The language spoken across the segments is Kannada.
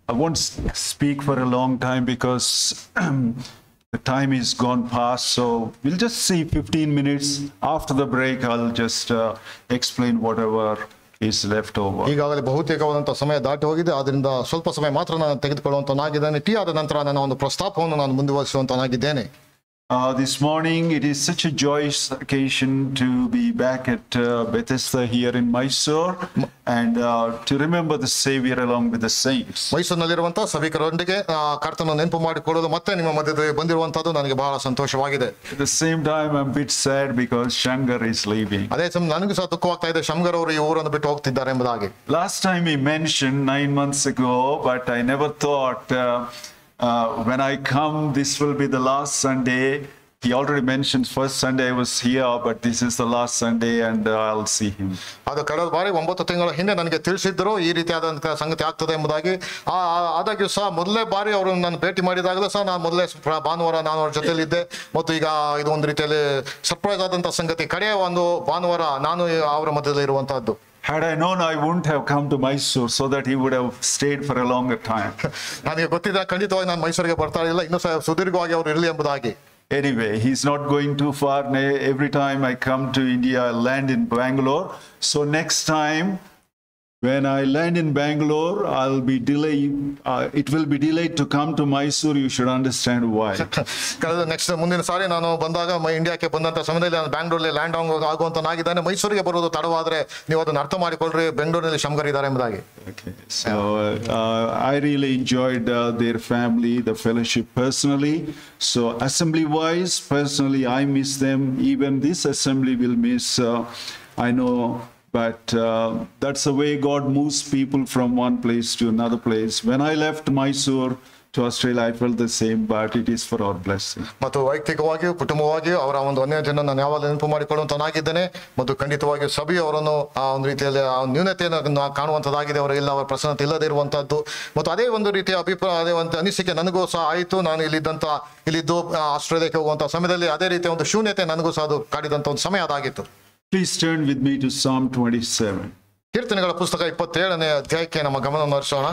I won't speak for a long time because the time is gone past. So we'll just see 15 minutes. After the break, I'll just explain whatever is left over. ಈಗಾಗಲೇ ಬಹುತೇಕವಾದಂತಹ ಸಮಯ ದಾಟಿ ಹೋಗಿದೆ. ಆದ್ದರಿಂದ ಸ್ವಲ್ಪ ಸಮಯ ಮಾತ್ರ ನಾನು ತೆಗೆದುಕೊಳ್ಳುವಂತನಾಗಿದ್ದೇನೆ. ಟೀ ಆದ ನಂತರ ನನ್ನ ಒಂದು ಪ್ರಸ್ತಾಪವನ್ನು ನಾನು ಮುಂದುವರಿಸುವಂತನಾಗಿದ್ದೇನೆ. This morning, it is such a joyous occasion to be back at Bethesda here in Mysore and to remember the Savior along with the saints. ಮೈಸೂರಿನಲ್ಲಿರುವಂತಹ ಸಭಿಕರೊಂದಿಗೆ ಕರ್ತನ ನೆನಪು ಮಾಡಿಕೊಳ್ಳಲು ಮತ್ತೆ ನಿಮ್ಮ ಮಧ್ಯದಲ್ಲಿ ಬಂದಿರುವಂತದ್ದು ನನಗೆ ಬಹಳ ಸಂತೋಷವಾಗಿದೆ. At the same time, I'm a bit sad because Shankar is leaving. ಅದೇ ಸಮಯ ನನಗೂ ಸಹ ದುಃಖವಾಗ್ತಾ ಇದೆ, ಶಂಕರ್ ಅವರು ಈ ಊರನ್ನು ಬಿಟ್ಟು ಹೋಗ್ತಿದ್ದಾರೆ ಎಂಬುದಾಗಿ. Last time he mentioned 9 months ago, but I never thought when I come, this will be the last Sunday. He already mentioned first Sunday I was here, but this is the last Sunday and I'll see him. ಅದು ಕಳೆದ ಬಾರಿ 9 ತಿಂಗಳ ಹಿಂದೆ ನನಗೆ ತಿಳಿಸಿದ್ರು ಈ ರೀತಿಯಾದಂತಹ ಸಂಗತಿ ಆಗ್ತದೆ ಎಂಬುದಾಗಿ. ಆದಾಗ್ಯೂ ಸಹ ಮೊದಲೇ ಬಾರಿ ಅವರನ್ನು ನಾನು ಭೇಟಿ ಮಾಡಿದಾಗಲೂ ಸಹ ನಾನು ಮೊದಲೇ ಭಾನುವಾರ ನಾನು ಅವ್ರ ಜೊತೆಲಿದ್ದೆ. ಮತ್ತು ಈಗ ಇದು ಒಂದು ರೀತಿಯಲ್ಲಿ ಸರ್ಪ್ರೈಸ್ ಆದಂತಹ ಸಂಗತಿ, ಕಡೆಯ ಒಂದು ಭಾನುವಾರ ನಾನು ಅವರ ಮಧ್ಯದಲ್ಲಿ ಇರುವಂತಹದ್ದು. Had I known, I wouldn't have come to Mysore so that he would have stayed for a longer time. ನನಗೆ ಗೊತ್ತಿದ್ದ ಖಂಡಿತವಾಗಿ ನಾನು ಮೈಸೂರಿಗೆ ಬರ್ತಾ ಇರಲಿಲ್ಲ, ಇನ್ನೂ ಸಹ ಸುದೀರ್ಘವಾಗಿ ಅವರು ಇರಲಿ ಎಂಬುದಾಗಿ. Anyway, he's not going too far. Every time I come to India, I land in Bangalore. So next time, when I land in Bangalore, I'll be delayed. It will be delayed to come to Mysore. You should understand why. Next ಮುಂದಿನ ಸಾರಿ ನಾನು ಬಂದಾಗ ಇಂಡಿಯಾಕ್ಕೆ ಬಂದಂತ ಸಮಯದಲ್ಲಿ ನಾನು ಬ್ಯಾಂಗ್ಳೂರಲ್ಲಿ ಲ್ಯಾಂಡ್ ಆಗುವಂತನಾಗಿದ್ದಾನೆ. ಮೈಸೂರಿಗೆ ಬರೋದು ತಡವಾದ್ರೆ ನೀವು ಅದನ್ನು ಅರ್ಥ ಮಾಡಿಕೊಳ್ಳ್ರಿ, ಬೆಂಗಳೂರಿನಲ್ಲಿ ಶಂಕರ್ ಇದ್ದಾರೆ ಎಂಬುದಾಗಿ. So I really enjoyed their family, the fellowship personally. So assembly wise, personally, I miss them. Even this assembly will miss. I know. But that's the way God moves people from one place to another place. When I left Mysore to Australia, I felt the same, but it is for our blessing. ಮತ್ತು ವೈಯಕ್ತಿಕವಾಗಿಯೂ ಕುಟುಂಬವಾಗಿಯೂ ಅವರ ಒಂದು ಅನ್ಯತೆಯನ್ನು ನಾನು ಯಾವಾಗ ನೆನಪು ಮಾಡಿಕೊಳ್ಳುವಂತನಾಗಿದ್ದೇನೆ. ಮತ್ತು ಖಂಡಿತವಾಗಿಯೂ ಸಭೆಯು ಅವರನ್ನು ಆ ಒಂದು ರೀತಿಯಲ್ಲಿ ಆ ನ್ಯೂನತೆಯನ್ನು ಕಾಣುವಂಥದ್ದಾಗಿದೆ, ಅವರಿಲ್ಲ, ಅವರ ಪ್ರಸನ್ನತೆ ಇಲ್ಲದೆ ಇರುವಂತಹದ್ದು. ಮತ್ತು ಅದೇ ಒಂದು ರೀತಿಯ ಅಭಿಪ್ರಾಯ, ಅದೇ ಒಂದು ಅನಿಸಿಕೆ ನನಗೂ ಸಹ ಆಯಿತು. ನಾನು ಇಲ್ಲಿದ್ದು ಆಸ್ಟ್ರೇಲಿಯಾಕ್ಕೆ ಹೋಗುವಂತಹ ಸಮಯದಲ್ಲಿ ಅದೇ ರೀತಿಯ ಒಂದು ಶೂನ್ಯತೆ ನನಗೂ ಸಹ ಅದು ಕಾಡಿದಂಥ ಒಂದು ಸಮಯ ಅದಾಗಿತ್ತು. Please turn with me to Psalm 27. ಕೀರ್ತನೆಗಳ ಪುಸ್ತಕ 27ನೇ ಅಧ್ಯಾಯಕ್ಕೆ ನಮ್ಮ ಗಮನವನ್ನು ಹರಿಸೋಣ.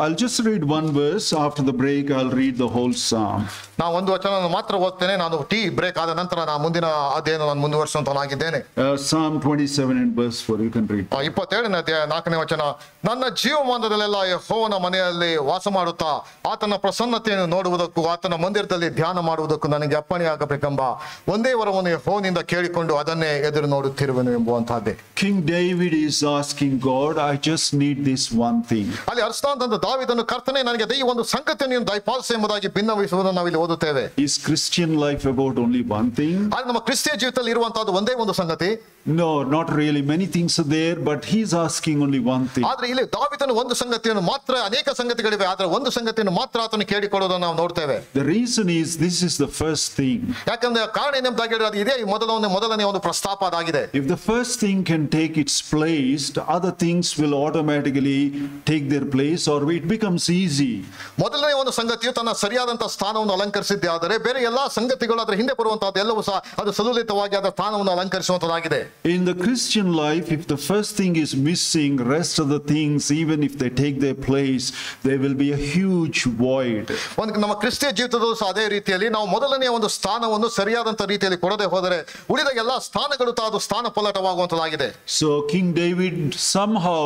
I'll just read one verse. After the break, I'll read the whole psalm. ನಾನು ಒಂದು ವಚನ ಮಾತ್ರ ಓದ್ತೇನೆ. ನಾನು ಟೀ ಬ್ರೇಕ್ ಆದ ನಂತರ ನಾನು ಮುಂದಿನ ಅಧ್ಯಾಯನ ನಾನು ಮುಂದುವರಿಸುವಂತನಾಗಿದ್ದೇನೆ. Psalm 27 and verse 4. You can read. 27ನೇ ಅಧ್ಯಾಯ 4ನೇ ವಚನ. ನನ್ನ ಜೀವಮಾನದಲ್ಲೆಲ್ಲ ಯೆಹೋವನ ಮನೆಯಲ್ಲಿ ವಾಸ ಮಾಡುತ್ತಾ ಆತನ ಪ್ರಸನ್ನತೆಯನ್ನು ನೋಡುವುದಕ್ಕೂ ಆತನ ಮಂದಿರದಲ್ಲಿ ಧ್ಯಾನ ಮಾಡುವುದಕ್ಕೂ ನನಗೆ ಅಪ್ಪಣೆಯಾಗಬೇಕೆಂಬ ಒಂದೇ ವರವನ್ನು ಯೆಹೋವನಿಂದ ಕೇಳಿಕೊಂಡು ಅದನ್ನೇ ಎದುರು ನೋಡುತ್ತಿರುವೆನು ಎಂಬುವಂತಹದ್ದೇ. King David is asking God, I just need this one thing. ಅಲ್ಲಿ ಅರ್ಸ್ಥಾಂತಂದ ದಾವೀದನು, ಕರ್ತನೇ ನನಗೆ ಈ ಒಂದು ಸಂಗತಿಯನ್ನು ದಯಪಾಲಿಸು ಎಂಬುದಾಗಿ ಭಿನ್ನವಿಸುವುದನ್ನು ನಾವಿಲ್ಲಿ ಓದುತ್ತೇವೆ. Is Christian life about only one thing? ಅಲ್ಲಿ ನಮ್ಮ ಕ್ರಿಸ್ತಿಯ ಜೀವಿತದಲ್ಲಿ ಇರುವಂತಹದ್ದು ಒಂದೇ ಒಂದು ಸಂಗತಿ? No, not really. Many things are there, but he's asking only one thing. ಆದ್ರೆ ಇಲ್ಲಿ ದಾವೀದನು ಒಂದು ಸಂಗತಿಯನ್ನು ಮಾತ್ರ, ಅನೇಕ ಸಂಗತಿಗಳಿವೆ, ಆದ್ರೆ ಒಂದು ಸಂಗತಿಯನ್ನು ಮಾತ್ರ ಆತನು ಕೇಳಿಕೊಳ್ಳೋದನ್ನು ನಾವು ನೋಡ್ತೇವೆ. The reason is this is the first thing. ಯಾಕಂದ್ರೆ ಕಾರಣ ಏನಂತಾಗಿ ಹೇಳಿದ್ರೆ ಇದೇ ಮೊದಲನೇ ಒಂದು ಪ್ರಸ್ತಾಪ ಅದಾಗಿದೆ. If the first thing can take its place, the other things will automatically take their place or it becomes easy. ಮೊದಲನೇ ಒಂದು ಸಂಗತಿಯು ತನ್ನ ಸರಿಯಾದಂತಹ ಸ್ಥಾನವನ್ನು ಅಲಂಕರಿಸಿದ್ದೇ ಆದರೆ ಬೇರೆ ಎಲ್ಲಾ ಸಂಗತಿಗಳು ಅದರ ಹಿಂದೆ ಬರುವಂತಹದ್ದು ಎಲ್ಲವೂ ಸಹ ಅದು ಸುಲಲಿತವಾಗಿ ಅದರ ಸ್ಥಾನವನ್ನು ಅಲಂಕರಿಸುವಂತದ್ದಾಗಿದೆ. In the Christian life, if the first thing is missing, rest of the things, even if they take their place, there will be a huge void. ನಮ್ಮ ಕ್ರಿಸ್ತಿಯ ಜೀವಿತದಲ್ಲೂ ಸಹ ಅದೇ ರೀತಿಯಲ್ಲಿ ನಾವು ಮೊದಲನೆಯ ಒಂದು ಸ್ಥಾನವನ್ನು ಸರಿಯಾದಂತ ರೀತಿಯಲ್ಲಿ ಕೊಡದೆ ಹೋದರೆ ಉಳಿದ ಎಲ್ಲಾ ಸ್ಥಾನಗಳು ಅದು ಸ್ಥಾನ ಪಲ್ಲಟವಾಗುವಂತದ್ದಾಗಿದೆ. So King David somehow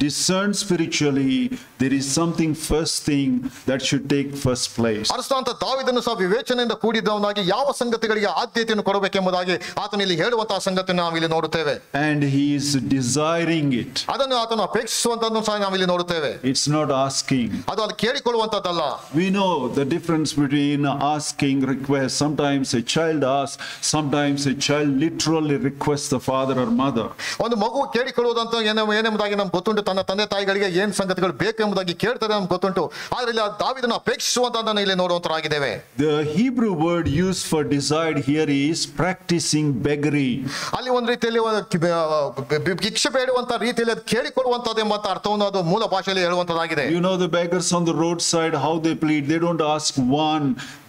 discerned spiritually there is something first thing that should take first place. ಅರಸನಾದ ದಾವೀದನು ಸಹ ವಿವೇಚನೆಯಿಂದ ಕೂಡಿದವನಾಗಿ ಯಾವ ಸಂಗತಿಗಳಿಗೆ ಆದ್ಯತೆಯನ್ನು ಕೊಡಬೇಕೆಂಬುದಾಗಿ ಆತನು ಇಲ್ಲಿ ಹೇಳುವಂತಹ ಸಂಗತಿಯನ್ನು ನಾವು ಇಲ್ಲಿ ನೋಡುತ್ತೇವೆ. And he is desiring it. ಅದನ್ನು ಆತನು ಅಪೇಕ್ಷಿಸುವಂತದ್ದನ್ನು ಸಹ ನಾವು ಇಲ್ಲಿ ನೋಡುತ್ತೇವೆ. It's not asking. ಅದು ಅಲ್ಲಿ ಕೇಳಿಕೊಳ್ಳುವಂತದ್ದಲ್ಲ. We know the difference between asking, request. Sometimes a child asks, sometimes a child literally requests the father or mother. ಒಂದು ಮಗು ಕೇಳಿಕೊಳ್ಳುವುದಂತ ಏನೆಂಬುದಾಗಿ ನಮ್ಗೆ ಗೊತ್ತುಂಟು. ತನ್ನ ತಂದೆ ತಾಯಿಗಳಿಗೆ ಏನ್ ಸಂಗತಿಗಳು ಬೇಕು ಎಂಬುದಾಗಿ ಕೇಳ್ತಾರೆ ನಮ್ಗೆ ಗೊತ್ತುಂಟು. ಆದ್ರೆ ಇಲ್ಲಿ ದಾವೀದನ ಅಪೇಕ್ಷಿಸುವಂತದನ್ನ ಇಲ್ಲಿ ನೋಡುವಂತರಾಗಿದ್ದೇವೆ. The Hebrew word used for desired here is practicing beggary. ಅಲ್ಲಿ ಒಂದು ರೀತಿಯಲ್ಲಿ ಭಿಕ್ಷೆ ಬೇಡುವಂತ ರೀತಿಯಲ್ಲಿ ಅದು ಕೇಳಿಕೊಡುವಂತದ್ದು ಎಂಬ ಅರ್ಥವನ್ನು ಅದು ಮೂಲ ಭಾಷೆಯಲ್ಲಿ ಹೇಳುವಂತದ್ದಾಗಿದೆ. You know the beggars on the roadside, how they plead. They don't ask one.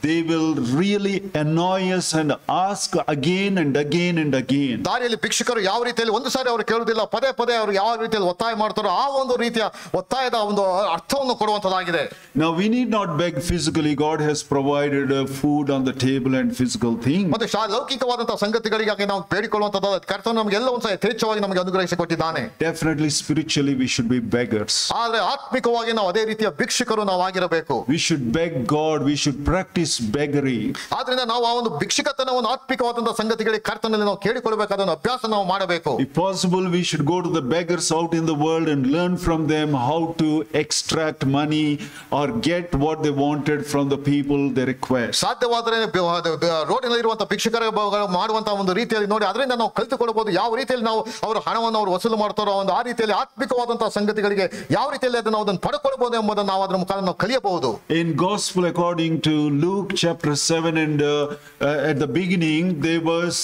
They will really annoy us and ask again and again and again. ದಾರಿಯಲ್ಲಿ ಭಿಕ್ಷುಕರು ಯಾವ ರೀತಿಯಲ್ಲಿ ಒಂದು ಸಾರಿ ಅವರು ಕೇಳುವುದಿಲ್ಲ, ಪದೇ ಪದೇ ಅವರು ಯಾವ ರೀತಿಯಲ್ಲಿ ಒತ್ತಾಯ ಮಾಡ್ತಾರೋ ಆ ಒಂದು ರೀತಿಯ ಒತ್ತಾಯದ ಒಂದು ಅರ್ಥವನ್ನು ಕೊಡುವಂತದ್ದಾಗಿದೆ. Now we need not beg physically. God has provided food on the table and physical things. ಮತ್ತೆ ಲೌಕಿಕವಾದಂತಹ ಸಂಗತಿಗಳಿಗಾಗಿ ನಾವು ಬೇಡಿಕೊಳ್ಳುವಂತದ್ದು ಕರ್ತನು ನಮಗೆ ಎಲ್ಲ ಒಂದು ಯಥೇಚ್ಛವಾಗಿ ನಮಗೆ ಅನುಗ್ರಹಿಸಿಕೊಟ್ಟಿದ್ದಾನೆ. Definitely spiritually we should be beggars. ಆದ್ರೆ ಆತ್ಮಿಕವಾಗಿ ನಾವು ಅದೇ ರೀತಿಯ ಭಿಕ್ಷುಕರು ನಾವು ಆಗಿರಬೇಕು. We should beg God. We should practice beggary. ಆದ್ರಿಂದ ನಾವು ಆ ಒಂದು ಭಿಕ್ಷುಕತನವನ್ನು ಆತ್ಮಿಕವಾದಂತಹ ಸಂಗತಿಗಳಿಗೆ ಕರ್ತನಲ್ಲಿ ನಾವು ಕೇಳಿಕೊಳ್ಳಬೇಕಾದ ಅಭ್ಯಾಸ ನಾವು ಮಾಡಬೇಕು. If possible, we should go to the beggars out in the world and learn from them how to extract money or get what they wanted from the people they request. ಸಾಧ್ಯವಾದರೆ ರೋಡಿನಲ್ಲಿ ಇರುವಂತಹ ಭಿಕ್ಷುಕರ ಮಾಡುವಂತಹ ಒಂದು ರೀತಿಯಲ್ಲಿ ನೋಡಿ ಅದರಿಂದ ನಾವು ಕಲಿತುಕೊಳ್ಳಬಹುದು ಯಾವ ರೀತಿಯಲ್ಲಿ ನಾವು ಅವರ ಹಣವನ್ನು ಅವರು ವಸೂಲು ಮಾಡ್ತಾರೋ ಒಂದು ಆ ರೀತಿಯಲ್ಲಿ ಆತ್ಮಿಕವಾದಂತಹ ಸಂಗತಿಗಳಿಗೆ ಯಾವ ರೀತಿಯಲ್ಲಿ ಅದನ್ನು ನಾವು ಅದನ್ನು ಪಡ್ಕೊಳ್ಬಹುದು ಎಂಬುದನ್ನು ನಾವು ಅದರ ಮುಖಾಂತರ ನಾವು ಕಲಿಯಬಹುದು. In Gospel according to Luke chapter 7 and at the beginning there was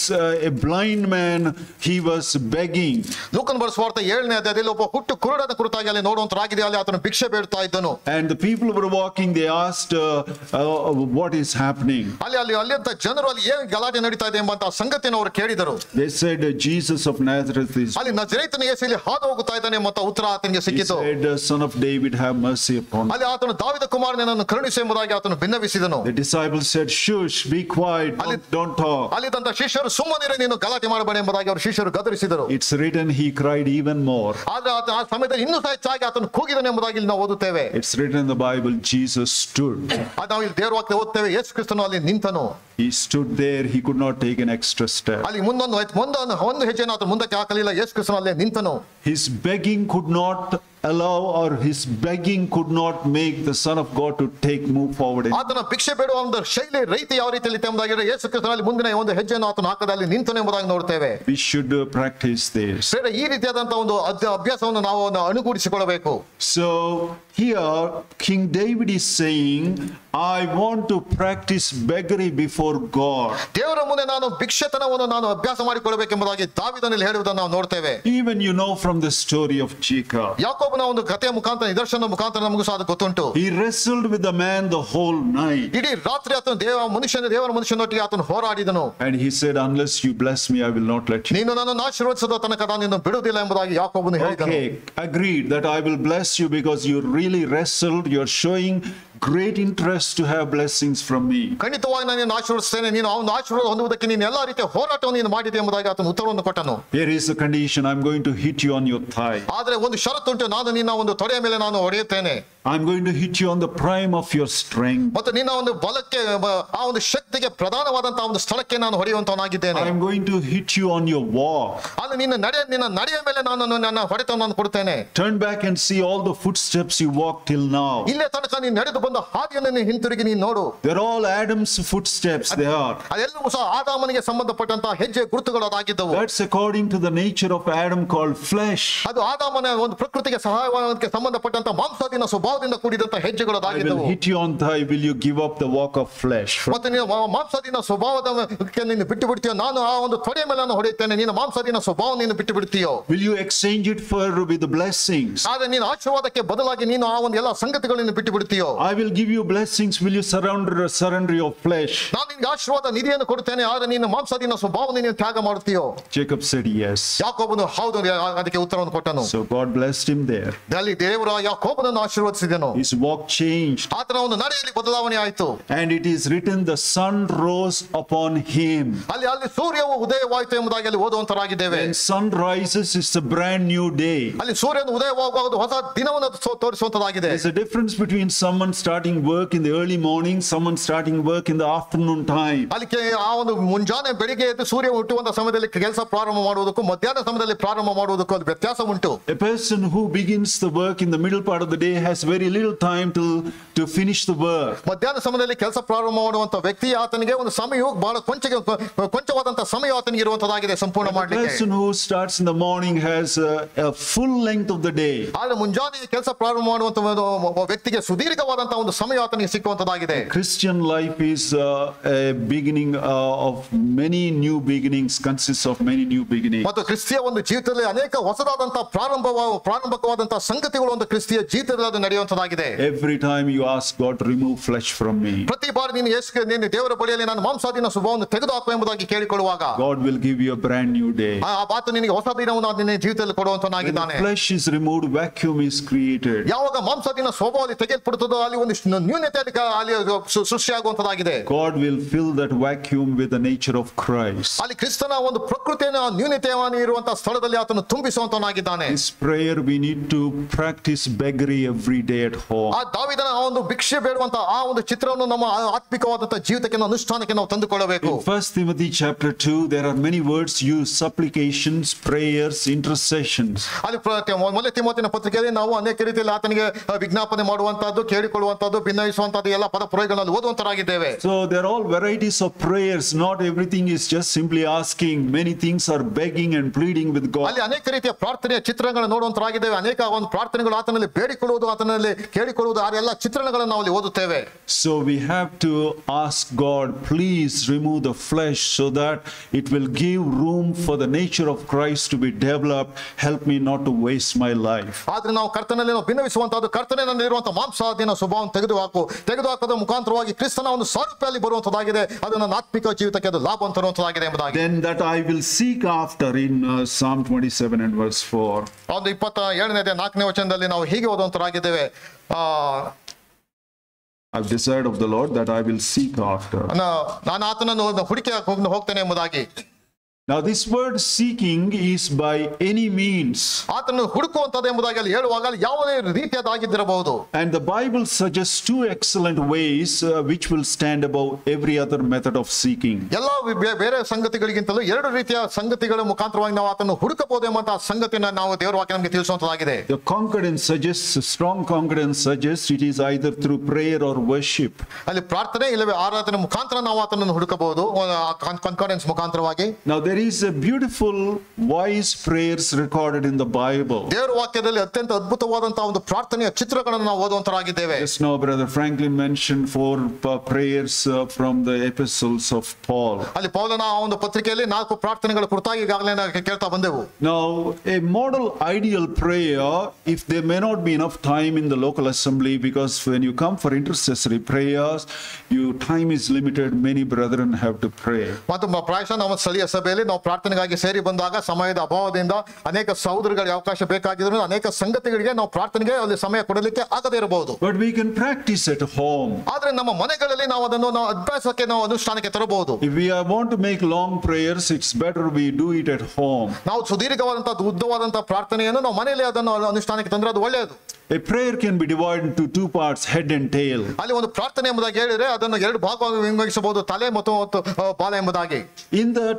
a blind man. He was begging. ಲೂಕನ ಬರೆಸುವಾರ್ತೆ 7ನೇ ಅಧ್ಯಾಯದಲ್ಲಿ ಒಬ್ಬ ಹುಟ್ಟು ಕುರುಡನ ಕುರಿತಾಗಿ ಅಲ್ಲಿ ನೋಡುವಂತರಾಗಿದೆ. ಅಲ್ಲಿ ಆತನು ಭಿಕ್ಷೆ ಬೇಡುತ್ತಾ ಇದ್ದನು. And the people were walking. They asked what is happening. ಅಲ್ಲಿಂತ ಜನರು ಅಲ್ಲಿ ಏನು ಗಲಾಟೆ ನಡೀತಾ ಇದೆ ಎಂಬಂತ ಸಂಗತಿಯನ್ನು ಅವರು ಕೇಳಿದರು. They said Jesus of Nazareth is. ಅಲ್ಲಿ ನಜರೇತನ ಯೇಸುವಿನಲ್ಲಿ ಹಾದು ಹೋಗುತ್ತಾ ಇದ್ದಾನೆ ಎಂಬಂತ ಉತ್ತರ ಆತನಿಗೆ ಸಿಕ್ಕಿತು. He said son of David have mercy upon me. ಅಲ್ಲಿ ಆತನು ದಾವೀದ ಕುಮಾರನನ್ನು ಕರುಣಿಸು ಎಂಬುದಾಗಿ ಆತನು ಭಿನ್ನವಿಸಿದನು. The disciples said shush, be quiet, don't talk. ಅಲ್ಲಿದ್ದಂತ ಶಿಷ್ಯರು ಸುಮ್ಮನಿರು, ನೀನು ಗಲಾಟೆ ಮಾಡಬೇಡ ಎಂಬುದಾಗಿ ಅವರು ಶಿಷ್ಯರು ಗದರಿಸಿದರು. It's written he cried even more. ಆದ್ರೆ ಆ ಸಮಯದಲ್ಲಿ ಇನ್ನೂ ಹೆಚ್ಚಾಗಿ ಆತನು ಕೂಗಿದನು ಎಂಬುದಾಗಿ ನಾವು ಓದುತ್ತೇವೆ. It's written in the Bible Jesus stood. ನಾವು ಇಲ್ಲಿ ದೇವರ ವಾಕ್ಯ ಓದುತ್ತೇವೆ, ಯೇಸು ಕ್ರಿಸ್ತನು ಅಲ್ಲಿ ನಿಂತನು. He stood there. He could not take an extra step. ಅಲ್ಲಿ ಒಂದು ಹೆಜ್ಜೆಯನ್ನು ಆತನು ಮುಂದಕ್ಕೆ ಹಾಕಲಿಲ್ಲ. ಯೇಸು ಕ್ರಿಸ್ತನು ಅಲ್ಲೇ ನಿಂತನು. His begging could not allow, or his begging could not make the Son of God to move forward. ಆತನ ಭಿಕ್ಷೆ ಬೇಡುವ ಒಂದು ಶೈಲಿ ರೀತಿ ಯಾವ ರೀತಿಯಲ್ಲಿ ಎಂಬುದಾಗಿ ಯೇಸು ಕ್ರಿಸ್ತನಲ್ಲಿ ಮುಂದಿನ ಒಂದು ಹೆಜ್ಜೆಯನ್ನು ಆತನು ಹಾಕದ ಅಲ್ಲಿ ನಿಂತನು ಎಂಬುದಾಗಿ ನೋಡ್ತೇವೆ. We should practice this. ಈ ರೀತಿಯಾದಂತಹ ಒಂದು ಅಭ್ಯಾಸವನ್ನು ನಾವು ಅನುಗೂಡಿಸಿಕೊಳ್ಳಬೇಕು. So here King David is saying, I want to practice beggary before God. ದೇವರ ಮುಂದೆ ನಾನು ಭಿಕ್ಷೆತನವನ್ನು ನಾನು ಅಭ್ಯಾಸ ಮಾಡಿಕೊಳ್ಳಬೇಕೆಂಬುದಾಗಿ ದಾವೀದನಲ್ಲಿ ಹೇಳುವುದನ್ನು ನಾವು ನೋಡ್ತೇವೆ. Even you know from the story of Jacob. ಯಾಕೋಬನ ಒಂದು ಕಥೆಯ ಮುಖಾಂತರ ನಿದರ್ಶನದ ಮುಖಾಂತರ ನಮಗೂ ಸಹ ಅದು ಗೊತ್ತುಂಟು. He wrestled with the man the whole night. ಇಡೀ ರಾತ್ರಿ ಆತನು ದೇವರ ಮನುಷ್ಯನೊಟ್ಟಿಗೆ ಆತನು ಹೋರಾಡಿದನು. And he said, unless you bless me, I will not let you. ನೀನು ನನ್ನನ್ನು ಆಶೀರ್ವದಿಸದ ತನಕ ನಾನು ನಿನ್ನನ್ನು ಬಿಡುವುದಿಲ್ಲ ಎಂಬುದಾಗಿ ಯಾಕೋಬನು ಹೇಳಿದನು. Okay, agreed that I will bless you because you really wrestled. You're showing great interest to have blessings from me. ಖಂಡಿತವಾಗಿ ನಾನು ನಿನ್ನನ್ನು ಆಶೀರ್ವದಿಸುತ್ತೇನೆ, ನೀನು ಅವನ ಆಶೀರ್ವಾದ ಹೊಂದುವುದಕ್ಕೆ ನೀನು ಎಲ್ಲಾ ರೀತಿಯ ಹೋರಾಟವನ್ನು ನೀನು ಮಾಡಿದೆ ಎಂಬುದಾಗಿ ಆತನು ಉತ್ತರವನ್ನು ಕೊಟ್ಟನು. Here is the condition, I'm going to hit you on your thigh. ಆದರೆ ಒಂದು ಷರತ್ತುಂಟು, ನಾನು ನಿನ್ನ ಒಂದು ತೊಡೆಯ ಮೇಲೆ ನಾನು ಹೊಡೆಯುತ್ತೇನೆ. I'm going to hit you on the prime of your strength. ಮತ್ತು ನಿನ್ನ ಒಂದು ಬಲಕ್ಕೆ ಆ ಒಂದು ಶಕ್ತಿಗೆ ಪ್ರಧಾನವಾದಂತಹ ಒಂದು ಸ್ಥಳಕ್ಕೆ ನಾನು ಹೊಡೆಯುವಂತವನಾಗಿದ್ದೇನೆ. I'm going to hit you on your walk. ಅಲ್ಲಿ ನಿನ್ನ ನಡೆಯ ಮೇಲೆ ನಾನು ನನ್ನ ಹೊಡೆತವನ್ನು ಕೊಡುತ್ತೇನೆ. Turn back and see all the footsteps you walked till now. ಇಲ್ಲೇ ತನಕ ನೀನು ನಡೆದು ಬಂದ ಹಾದಿಯನ್ನು ನೀನು ಹಿಂತಿರುಗಿ ನೀನು ನೋಡು. They're all Adam's footsteps. They are. ಅದೆಲ್ಲವೂ ಸಹ ಆದಾಮನಿಗೆ ಸಂಬಂಧಪಟ್ಟಂತಹ ಹೆಜ್ಜೆ ಗುರುತುಗಳು ಅದಾಗಿದ್ದವು. That's according to the nature of Adam called flesh. ಅದು ಆದಾಮನ ಒಂದು ಪ್ರಕೃತಿಗೆ ಸಹಾಯಕ್ಕೆ ಸಂಬಂಧಪಟ್ಟಂತಹ ಮಾಂಸಾಧೀನ ಸ್ವಭಾವದಿಂದ ಕೂಡಿದಂತಹ ಹೆಜ್ಜೆಗಳು ಅದಾಗಿದ್ದವು. I will hit you on thigh. Will you give up the walk of flesh? ಮತ್ತೆ ನೀನು ಮಾಂಸಾಧೀನ ಸ್ವಭಾವಕ್ಕೆ ನೀನು ಬಿಟ್ಟು ಬಿಡ್ತೀಯೋ, ನಾನು ಆ ಒಂದು ತೊಡೆಯ ಮೇಲೆ ನಾನು ಹೊಡೆಯುತ್ತೇನೆ, ನೀನು ಮಾಂಸಾಧೀನ ಸ್ವಭಾವ ನೀನು ಬಿಟ್ಟು ಬಿಡ್ತೀಯೋ. Will you exchange it for with the blessings? ಆದ್ರೆ ನೀನು ಆಶೀರ್ವಾದಕ್ಕೆ ಬದಲಾಗಿ ನೀನು ಆ ಒಂದು ಎಲ್ಲ ಸಂಗತಿಗಳನ್ನು ಬಿಟ್ಟು ಬಿಡ್ತೀಯೋ. I will give you blessings. Will you surrender your flesh? ನಾನು ನಿನಗೆ ಆಶೀರ್ವಾದ ನಿಧಿಯನ್ನು ಕೊಡುತ್ತೇನೆ, ಆದ್ರೆ ನೀನು ಮಾಂಸಾಧೀನ ಸ್ವಭಾವವನ್ನು ನೀನು ತ್ಯಾಗ ಮಾಡುತ್ತೀಯೋ. Jacob said yes. ಯಾಕೋಬನು ಹೌದು ಅದಕ್ಕೆ ಉತ್ತರವನ್ನು ಕೊಟ್ಟನು. So God blessed him there. ಅಲ್ಲಿ ದೇವರು ಯಾಕೋಬನನ್ನು ಆಶೀರ್ವದಿಸಿದನು. His walk changed. ಆತನ ಒಂದು ನಡೆಯಲ್ಲಿ ಬದಲಾವಣೆ ಆಯಿತು. And it is written, the sun rose upon him. ಅಲ್ಲಿ ಸೂರ್ಯವು ಉದಯವಾಯಿತು ಎಂಬುದಾಗಿ ಅಲ್ಲಿ ಓದುವಂತರಾಗಿದ್ದೇವೆ. When sun rises, it's a brand new day. ಅಲ್ಲಿ ಸೂರ್ಯನು ಉದಯವಾಗುವುದು ಹೊಸ ದಿನವನ್ನು ತೋರಿಸುವಂತದಾಗಿದೆ. There's a difference between someone starting work in the early morning, someone starting work in the afternoon time. ಅಲ್ಲಿ ಆ ಒಂದು ಮುಂಜಾನೆ ಬೆಳಿಗ್ಗೆ ಎದ್ದು ಸೂರ್ಯ ಹುಟ್ಟುವಂತ ಸಮಯದಲ್ಲಿ ಕೆಲಸ ಪ್ರಾರಂಭ ಮಾಡುವುದಕ್ಕೂ ಮಧ್ಯಾಹ್ನ ಸಮಯದಲ್ಲಿ ಪ್ರಾರಂಭ ಮಾಡುವುದಕ್ಕೂ ಅದು ವ್ಯತ್ಯಾಸ ಉಂಟು. A person who begins the work in the middle part of the day has very little time to finish the work. ಮಧ್ಯಾಹ್ನ ಸಮಯದಲ್ಲಿ ಕೆಲಸ ಪ್ರಾರಂಭ ಮಾಡುವಂತ ವ್ಯಕ್ತಿ ಆತನಿಗೆ ಒಂದು ಸಮಯವು ಬಹಳ ಕೊಂಚವಾದಂತಹ ಸಮಯ ಆತನಿಗೆ ಇರುವಂತದ್ದಾಗಿದೆ ಸಂಪೂರ್ಣ The ಮಾಡಲಿಕ್ಕೆ. person who starts in the morning has a full length of the day. ಆದ್ರೆ ಮುಂಜಾನೆ ಕೆಲಸ ಪ್ರಾರಂಭ ಮಾಡುವಂತ ವ್ಯಕ್ತಿಗೆ ಸುದೀರ್ಘವಾದಂತಹ ಒಂದು ಸಮಯ ಆತನಿಗೆ ಸಿಕ್ಕುವಂತದ್ದಾಗಿದೆ. Christian life is a beginning of many new beginnings, consists of many new beginnings. ಮತ್ತು ಕ್ರಿಸ್ತಿಯ ಒಂದು ಜೀವಿತದಲ್ಲಿ ಅನೇಕ ಹೊಸದಾದಂತಹ ಪ್ರಾರಂಭಕವಾದಂತಹ ಸಂಗತಿಗಳು ಒಂದು ಕ್ರಿಸ್ತಿಯ ಜೀವಿತದಲ್ಲಿ ಅದು ನಡೆಯುವಂತದ್ದಾಗಿದೆ. Every time you ask God to remove flesh from me, ಪ್ರತಿ ಬಾರಿ ನೀನು ದೇವರ ಬಳಿಯಲ್ಲಿ ನಾನು ಮಾಂಸಾಧೀನ ಸ್ವಭಾವವನ್ನು ತೆಗೆದುಹಾಕು ಎಂಬುದಾಗಿ ಕೇಳಿಕೊಳ್ಳುವಾಗ God will give you a brand new day. ಆ ಆತ ನಿನಗೆ ಹೊಸ ದಿನವನ್ನು ನಿನ್ನ ಜೀವಿತದಲ್ಲಿ ಕೊಡುವಂತನಾಗಿದ್ದಾನೆ. Flesh is removed, vacuum is created. ಯಾವಾಗ ಮಾಂಸಾಧೀನ ಸ್ವಭಾವದಲ್ಲಿ ತೆಗೆದುಬಿಡುತ್ತದೋ ಅಲ್ಲಿ ಒಂದು ನ್ಯೂನತೆ ಅಲ್ಲಿ ಸೃಷ್ಟಿಯಾಗುವಂತದ್ದಾಗಿದೆ. God will fill that vacuum with the nature of Christ. ಅಲ್ಲಿ ಕ್ರಿಸ್ತನ ಒಂದು ಪ್ರಕೃತಿಯನ್ನು ನ್ಯೂನತೆಯನ್ನು ಇರುವಂತಹ ಸ್ಥಳದಲ್ಲಿ ಆತನು ತುಂಬಿಸುವಂತನಾಗಿದ್ದಾನೆ. This prayer we need to practice beggary every day at home. ಆ ದಾವೀದನ ಆ ಒಂದು ಭಿಕ್ಷೆ ಬೇಡುವಂತಹ ಆ ಒಂದು ಚಿತ್ರವನ್ನು ನಮ್ಮ ಆತ್ಮಿಕವಾದಂತಹ ಜೀವಿತಕ್ಕೆ ಅನುಷ್ಠಾನಕ್ಕೆ ನಾವು ತಂದುಕೊಳ್ಳಬೇಕು. In 1 Timothy chapter 2 there are many words used: supplications, prayers, intercessions. ಅಲ್ಲಿ ಮೊದಲ ತಿಮೋಥಿನ ಪತ್ರಿಕೆಯಲ್ಲಿ ನಾವು ಅನೇಕ ರೀತಿಯಲ್ಲಿ ಆತನಿಗೆ ವಿಜ್ಞಾಪನೆ ಮಾಡುವಂತಹದ್ದು, ಕೇಳಿಕೊಳ್ಳುವಂತಹದ್ದು, ಭಿನ್ನವಿಸುವಂತಹದ್ದು ಎಲ್ಲ ಪದ ಪ್ರಯೋಗಗಳನ್ನು ಓದುವಂತರಾಗಿದ್ದೇವೆ. So there are all varieties of prayers. Not everything is just simply asking. Many things are begging and pleading with God. ಅಲ್ಲಿ ಅನೇಕ ರೀತಿಯ ಪ್ರಾರ್ಥನೆಯ ಚಿತ್ರಣಗಳನ್ನು ನೋಡುವಂತರಾಗಿದ್ದೇವೆ. ಅನೇಕ ಒಂದು ಪ್ರಾರ್ಥನೆಗಳು ಆತನಲ್ಲಿ ಬೇಡಿಕೊಳ್ಳುವುದು, ಆತನಲ್ಲಿ ಕೇಳಿಕೊಳ್ಳುವುದು, ಆ ಎಲ್ಲ ಚಿತ್ರಣಗಳನ್ನು ನಾವು ಅಲ್ಲಿ ಓದುತ್ತೇವೆ. So we have to ask God, please remove the flesh so that it will give room for the nature of Christ to be developed. Help me not to waste my life. ಆದ್ರೆ ನಾವು ಕರ್ತನಲ್ಲಿ ನಾವು ಭಿನ್ನವಿಸುವಂತಹದ್ದು, ಕರ್ತನಲ್ಲಿ ಇರುವಂತಹ ಮಾಂಸಾಧೀನ ಸ್ವಭಾವವನ್ನು ತೆಗೆದುಹಾಕೋದ ಮುಖಾಂತರವಾಗಿ ಕ್ರಿಸ್ತನ ಒಂದು ಸಾರೂಪ್ಯಲ್ಲಿ ಬರುವಂತದ್ದಾಗಿದೆ. ಅದು ನನ್ನ ಆತ್ಮಿಕ ಜೀವಿತಕ್ಕೆ ಅದು ಲಾಭ ತರುವಂತದ್ದಾಗಿದೆ ಎಂಬುದಾಗಿ. Then that I will seek after in Psalm 27 and verse 4. ಒಂದು 27ನೇ 4ನೇ ವಚನದಲ್ಲಿ ನಾವು ಹೀಗೆ ಓದುವಂತರಾಗಿದ್ದೇವೆ. I've desired of the Lord that I will seek after. ನಾನು ಆತನನ್ನು ಹುಡುಕಿ ಹೋಗ್ತೇನೆ ಎಂಬುದಾಗಿ. Now this word seeking is by any means. ಆತನನ್ನು ಹುಡುಕುವಂತದ್ದು ಎಂಬುದಾಗಿ ಅಲ್ಲಿ ಹೇಳುವಾಗ ಯಾವುದೇ ರೀತಿಯಾದಾಗಿದ್ದಿರಬಹುದು. And the Bible suggests two excellent ways which will stand above every other method of seeking. ಎಲ್ಲ ಬೇರೆ ಸಂಗತಿಗಳಿಗಿಂತಲೂ ಎರಡು ರೀತಿಯ ಸಂಗತಿಗಳ ಮುಖಾಂತರವಾಗಿ ನಾವು ಆತನನ್ನು ಹುಡುಕಬಹುದು ಎಂಬಂತಹ ಸಂಗತಿಯನ್ನು ನಾವು ದೇವರ ವಾಕ್ಯ ನಮಗೆ ತಿಳಿಸುವಂತದ್ದಾಗಿದೆ. The concordance suggests, strong concordance suggests it is either through prayer or worship. ಅಲ್ಲಿ ಪ್ರಾರ್ಥನೆ ಇಲ್ಲವೇ ಆರಾಧನೆ ಮುಖಾಂತರ ನಾವು ಆತನನ್ನು ಹುಡುಕಬಹುದು, ಕಾನ್ಕಾರ್ಡೆನ್ಸ್ ಮುಖಾಂತರವಾಗಿ. Now there is a beautiful wise prayers recorded in the Bible. ದೇವರ ವಾಕ್ಯದಲ್ಲಿ ಅತ್ಯಂತ ಅದ್ಭುತವಾದಂತಹ ಒಂದು ಪ್ರಾರ್ಥನೆಯ ಚಿತ್ರಗಳನ್ನು ನಾವು ಓದುವಂತರಾಗಿದ್ದೇವೆ. Just now Brother Franklin mentioned 4 prayers from the epistles of Paul. ಅಲ್ಲಿ ಪೌಲನ ಆ ಒಂದು ಪತ್ರಿಕೆಯಲ್ಲಿ 4 ಪ್ರಾರ್ಥನೆಗಳ ಕುರಿತಾಗಿ ಈಗಾಗಲೇ ನಾವು ಕೇಳ್ತಾ ಬಂದೆವು. Now a model ideal prayer, if there may not be enough time in the local assembly, because when you come for intercessory prayers your time is limited, many brethren have to pray. ಮತ್ತು ಪ್ರಾಯಶಃ ನಮ್ಮ ಸ್ಥಳೀಯ ಸಭೆಯಲ್ಲಿ ನಾವು ಪ್ರಾರ್ಥನೆಗಾಗಿ ಸೇರಿ ಬಂದಾಗ ಸಮಯದ ಅಭಾವದಿಂದ ಅನೇಕ ಸಹೋದರರಿಗೆ ಅವಕಾಶ ಬೇಕಾಗಿದ್ರು ಅನೇಕ ಸಂಗತಿಗಳಿಗೆ ನಾವು ಪ್ರಾರ್ಥನೆಗೆ ಅಲ್ಲಿ ಸಮಯ ಕೊಡಲಿಕ್ಕೆ ಆಗದೇ ಇರಬಹುದು. But we can practice at home. ಆದ್ರೆ ನಮ್ಮ ಮನೆಗಳಲ್ಲಿ ನಾವು ಅದನ್ನು ಅಭ್ಯಾಸಕ್ಕೆ ನಾವು ಅನುಷ್ಠಾನಕ್ಕೆ ತರಬಹುದು. If we want to make long prayers, it's better we do it at home. ನಾವು ಸುದೀರ್ಘವಾದಂತಹ ಉದ್ದವಾದಂತಹ ಪ್ರಾರ್ಥನೆಯನ್ನು ನಾವು ಮನೆಯಲ್ಲಿ ಅದನ್ನು ಅನುಷ್ಠಾನಕ್ಕೆ ತಂದ್ರೆ ಅದು ಒಳ್ಳೆಯದು. A prayer can be divided into 2 parts, head and tail. ಅಲ್ಲಿ ಒಂದು ಪ್ರಾರ್ಥನೆ ಎಂಬುದಾಗಿ ಹೇಳಿದ್ರೆ ಅದನ್ನು 2 ಭಾಗವಾಗಿ ವಿಂಗಡಿಸಬಹುದು, ತಲೆ ಮತ್ತು ಬಾಲ ಎಂಬುದಾಗಿ. In the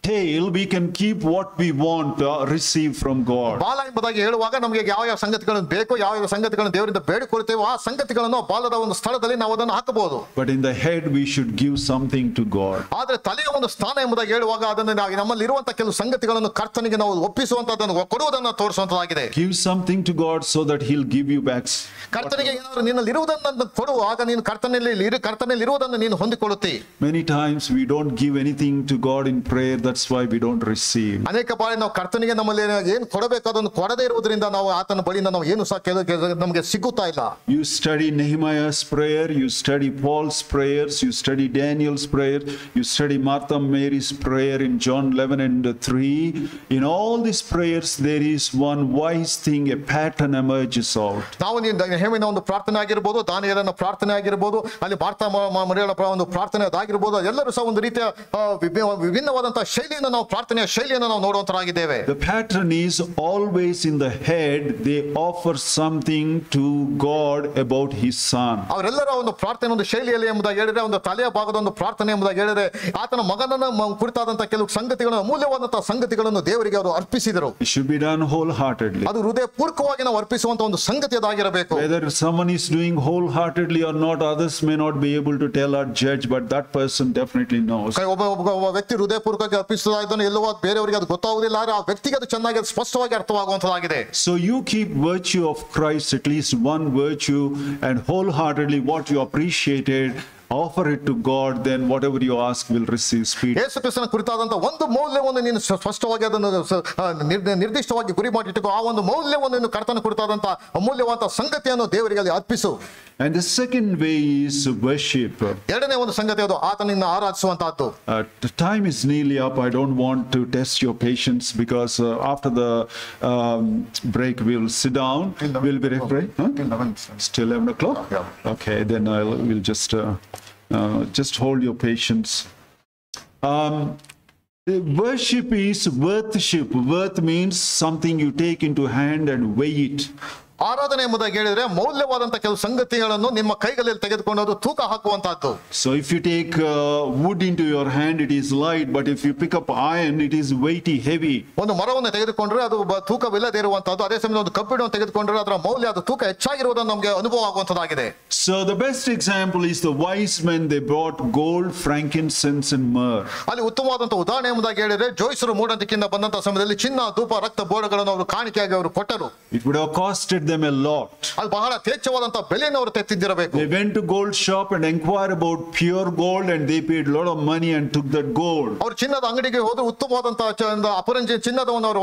tail we can keep what we want to receive from God. ಬಾಲ ಎಂಬುದಾಗಿ ಹೇಳುವಾಗ ನಮಗೆ ಯಾವ ಸಂಗತಿಗಳನ್ನು ಬೇಕು, ಯಾವ ಸಂಗತಿಗಳನ್ನು ದೇವರಿಂದ ಬೇಡಿಕೊಳ್ಳುತ್ತೇವೆ ಆ ಸಂಗತಿಗಳನ್ನು ಬಾಲದ ಒಂದು ಸ್ಥಳದಲ್ಲಿ ನಾವು ಅದನ್ನು ಹಾಕಬಹುದು. But in the head we should give something to God. ಆದ್ರೆ ತಲೆಯ ಒಂದು ಸ್ಥಾನ ಎಂಬುದಾಗಿ ಹೇಳುವಾಗ ಅದನ್ನು ನಮ್ಮಲ್ಲಿ ಇರುವಂತಹ ಕೆಲವು ಸಂಗತಿಗಳನ್ನು ಕರ್ತನಿಗೆ ನಾವು ಒಪ್ಪಿಸುವಂತದ್ದನ್ನು ಕೊಡುವುದನ್ನು ತೋರಿಸುವಂತದ್ದಾಗಿದೆ. Give something to God so that he'll give you back. ಕರ್ತನಿಗೆ ಏನಾದರೂ ನಿನ್ನಲ್ಲಿ ಇರುವುದನ್ನು ಕೊಡು, ಆಗ ನೀನು ಕರ್ತನಲ್ಲಿ ಇರುವುದನ್ನು ನೀನು ಹೊಂದಿಕೊಳ್ಳುತ್ತಿ. Many times we don't give anything to God in prayer, that's why we don't receive. ಅನೇಕ ಬಾರಿ ನಾವು ಕರ್ತನಿಗೆ ನಮ್ಮಲ್ಲಿ ಏನು ಕೊಡಬೇಕು ಅದನ್ನು ಕೊಡದೇ ಇರುವುದರಿಂದ ನಾವು ಆತನ ಬಳಿಯಿಂದ ನಾವು ಏನು ಸಹ ನಮಗೆ ಸಿಗುತ್ತಾ ಇಲ್ಲ. You study Nehemiah's prayer, you study Paul's prayers, you study Daniel's prayer, you study Martha Mary's prayer in John 11 and 3. In all these prayers there is one wise thing, a pattern emerges out. ನಾವು ನೆಹೆಮೀಯನ ಒಂದು ಪ್ರಾರ್ಥನೆ ಆಗಿರಬಹುದು, ದಾನಿಯೇಲನ ಪ್ರಾರ್ಥನೆ ಆಗಿರಬಹುದು, ಅಲ್ಲಿ ಮಾರ್ತಾ ಮರಿಯಳ ಒಂದು ಪ್ರಾರ್ಥನೆ ಅದಾಗಿರಬಹುದು, ಎಲ್ಲರೂ ಸಹ ಒಂದು ರೀತಿಯ ವಿಭಿನ್ನವಾದಂತಹ ಶೈಲಿ ಶೈಲಿಯನ್ನು ನಾವು ಪ್ರಾರ್ಥನೆಯ ಶೈಲಿಯನ್ನು ನಾವು ನೋಡುವಂತರಾಗಿದ್ದೇವೆ. The pattern is always in the head. They offer something to God about His Son. ಅವರೆಲ್ಲರ ಒಂದು ಪ್ರಾರ್ಥನೆ ಒಂದು ಶೈಲಿಯಲ್ಲಿ ಎಂಬುದಾಗಿ ಹೇಳಿದ್ರೆ, ಒಂದು ತಲೆಯ ಭಾಗದ ಒಂದು ಪ್ರಾರ್ಥನೆ ಎಂಬುದಾಗಿ ಹೇಳಿದ್ರೆ, ಆತನ ಮಗನನ್ನ ಕುರಿತಾದಂತಹ ಕೆಲವು ಸಂಗತಿಗಳನ್ನು, ಅಮೂಲ್ಯವಾದಂತಹ ಸಂಗತಿಗಳನ್ನು ದೇವರಿಗೆ ಅವರು ಅರ್ಪಿಸಿದರು. It should be done wholeheartedly. ಅದು ಹೃದಯ ಪೂರ್ವಕವಾಗಿ ನಾವು ಅರ್ಪಿಸುವಂತ ಒಂದು ಸಂಗತಿ ಅದಾಗಿರಬೇಕು. Whether someone is doing wholeheartedly or not, others may not be able to tell or judge, but that person definitely knows. ಒಬ್ಬ ವ್ಯಕ್ತಿ ಹೃದಯ ಪೂರ್ವಕವಾಗಿ ಅರ್ಪಿಸುತ್ತಾ ಇದ್ದಾನೆ, ಎಲ್ಲವೋ ಬೇರೆಯವರಿಗೆ ಅದು ಗೊತ್ತಾಗುವುದಿಲ್ಲ, ಆ ವ್ಯಕ್ತಿಗೆ ಅದು ಚೆನ್ನಾಗಿ ಅದು ಸ್ಪಷ್ಟವಾಗಿ ಅರ್ಥವಾಗುವಂತದ್ದಾಗಿದೆ. So you keep virtue of Christ, at least one virtue, and wholeheartedly what you appreciated, offer it to God, then whatever you ask will receive speed. ಯೇಸು ಕ್ರಿಸ್ತನ ಕುರಿತಾದಂತ ಒಂದು ಮೌಲ್ಯವನ್ನು ನೀನು ಸ್ಪಷ್ಟವಾಗಿ ಅದನ್ನು ನಿರ್ದಿಷ್ಟವಾಗಿ ಗುರಿ ಮಾಡಿಟ್ಟುಕೋ. ಆ ಒಂದು ಮೌಲ್ಯವನ್ನು ನೀನು ಕರ್ತನ ಕುರಿತಾದಂತ ಅಮೂಲ್ಯವಾದ ಸಂಗತಿಯನ್ನು ದೇವರಿಗೆ ಅಲ್ಲಿ ಅರ್ಪಿಸು. And the second way is worship. ಎರಡನೇ ಒಂದು ಸಂಗತಿ ಅದು ಆತನಿಂದ ಆರಾಧಿಸುವಂತಹದ್ದು. The time is nearly up. I don't want to test your patience because after the break we'll sit down. We'll be ready. Still 11 o'clock? Yeah. Okay, then we'll just hold your patience. Worship is worthship. Worth means something you take into hand and weigh it. ಆರಾಧನೆ ಎಂಬುದಾಗಿ ಹೇಳಿದ್ರೆ ಮೌಲ್ಯವಾದಂತಹ ಕೆಲವು ಸಂಗತಿಗಳನ್ನು ನಿಮ್ಮ ಕೈಗಳಲ್ಲಿ ತೆಗೆದುಕೊಂಡು ತೂಕ ಹಾಕುವಂತಹದ್ದು. So if you take wood into your hand, it is light, but if you pick up iron, it is weighty, heavy. ಒಂದು ಮರವನ್ನು ತೆಗೆದುಕೊಂಡ್ರೆ ಅದು ತೂಕವಿಲ್ಲದೆ ಇರುವಂತಹದ್ದು, ಅದೇ ಸಮಯದಲ್ಲಿ ಒಂದು ಕಬ್ಬಿಣವನ್ನು ತೆಗೆದುಕೊಂಡ್ರೆ ಅದರ ಮೌಲ್ಯ, ಅದು ತೂಕ ಹೆಚ್ಚಾಗಿರುವುದನ್ನು ನಮಗೆ ಅನುಭವ ಆಗುವಂತದ್ದಾಗಿದೆ. So the best example is the wise men. They brought gold, frankincense and myrrh. ಅಲ್ಲಿ ಉತ್ತಮವಾದಂತಹ ಉದಾಹರಣೆ ಎಂಬುದಾಗಿ ಹೇಳಿದ್ರೆ, ಜೋಯಿಸರು ಮೂಡಂತಿಕ್ಕಿಂದ ಬಂದಂತಹ ಸಮಯದಲ್ಲಿ ಚಿನ್ನ, ಧೂಪ, ರಕ್ತ ಬೋರ್ಡ್ಗಳನ್ನು ಅವರು ಕಾಣಿಕೆಯಾಗಿ ಅವರು ಕೊಟ್ಟರು. It would have costed them a lot. ಅದು ಬಹಳ ಯಥೇಚ್ಛವಾದಂತಹ ಬೆಲೆಯನ್ನು ಅವರು ತೆತ್ತಿದ್ದಿರಬೇಕು. They went to gold shop and inquired about pure gold, and they paid a lot of money and took that gold. ಅವರು ಚಿನ್ನದ ಅಂಗಡಿಗೆ ಹೋದ್ರು, ಉತ್ತಮವಾದಂತಹ ಅಪರಂಜಿ ಚಿನ್ನದವನ್ನು ಅವರು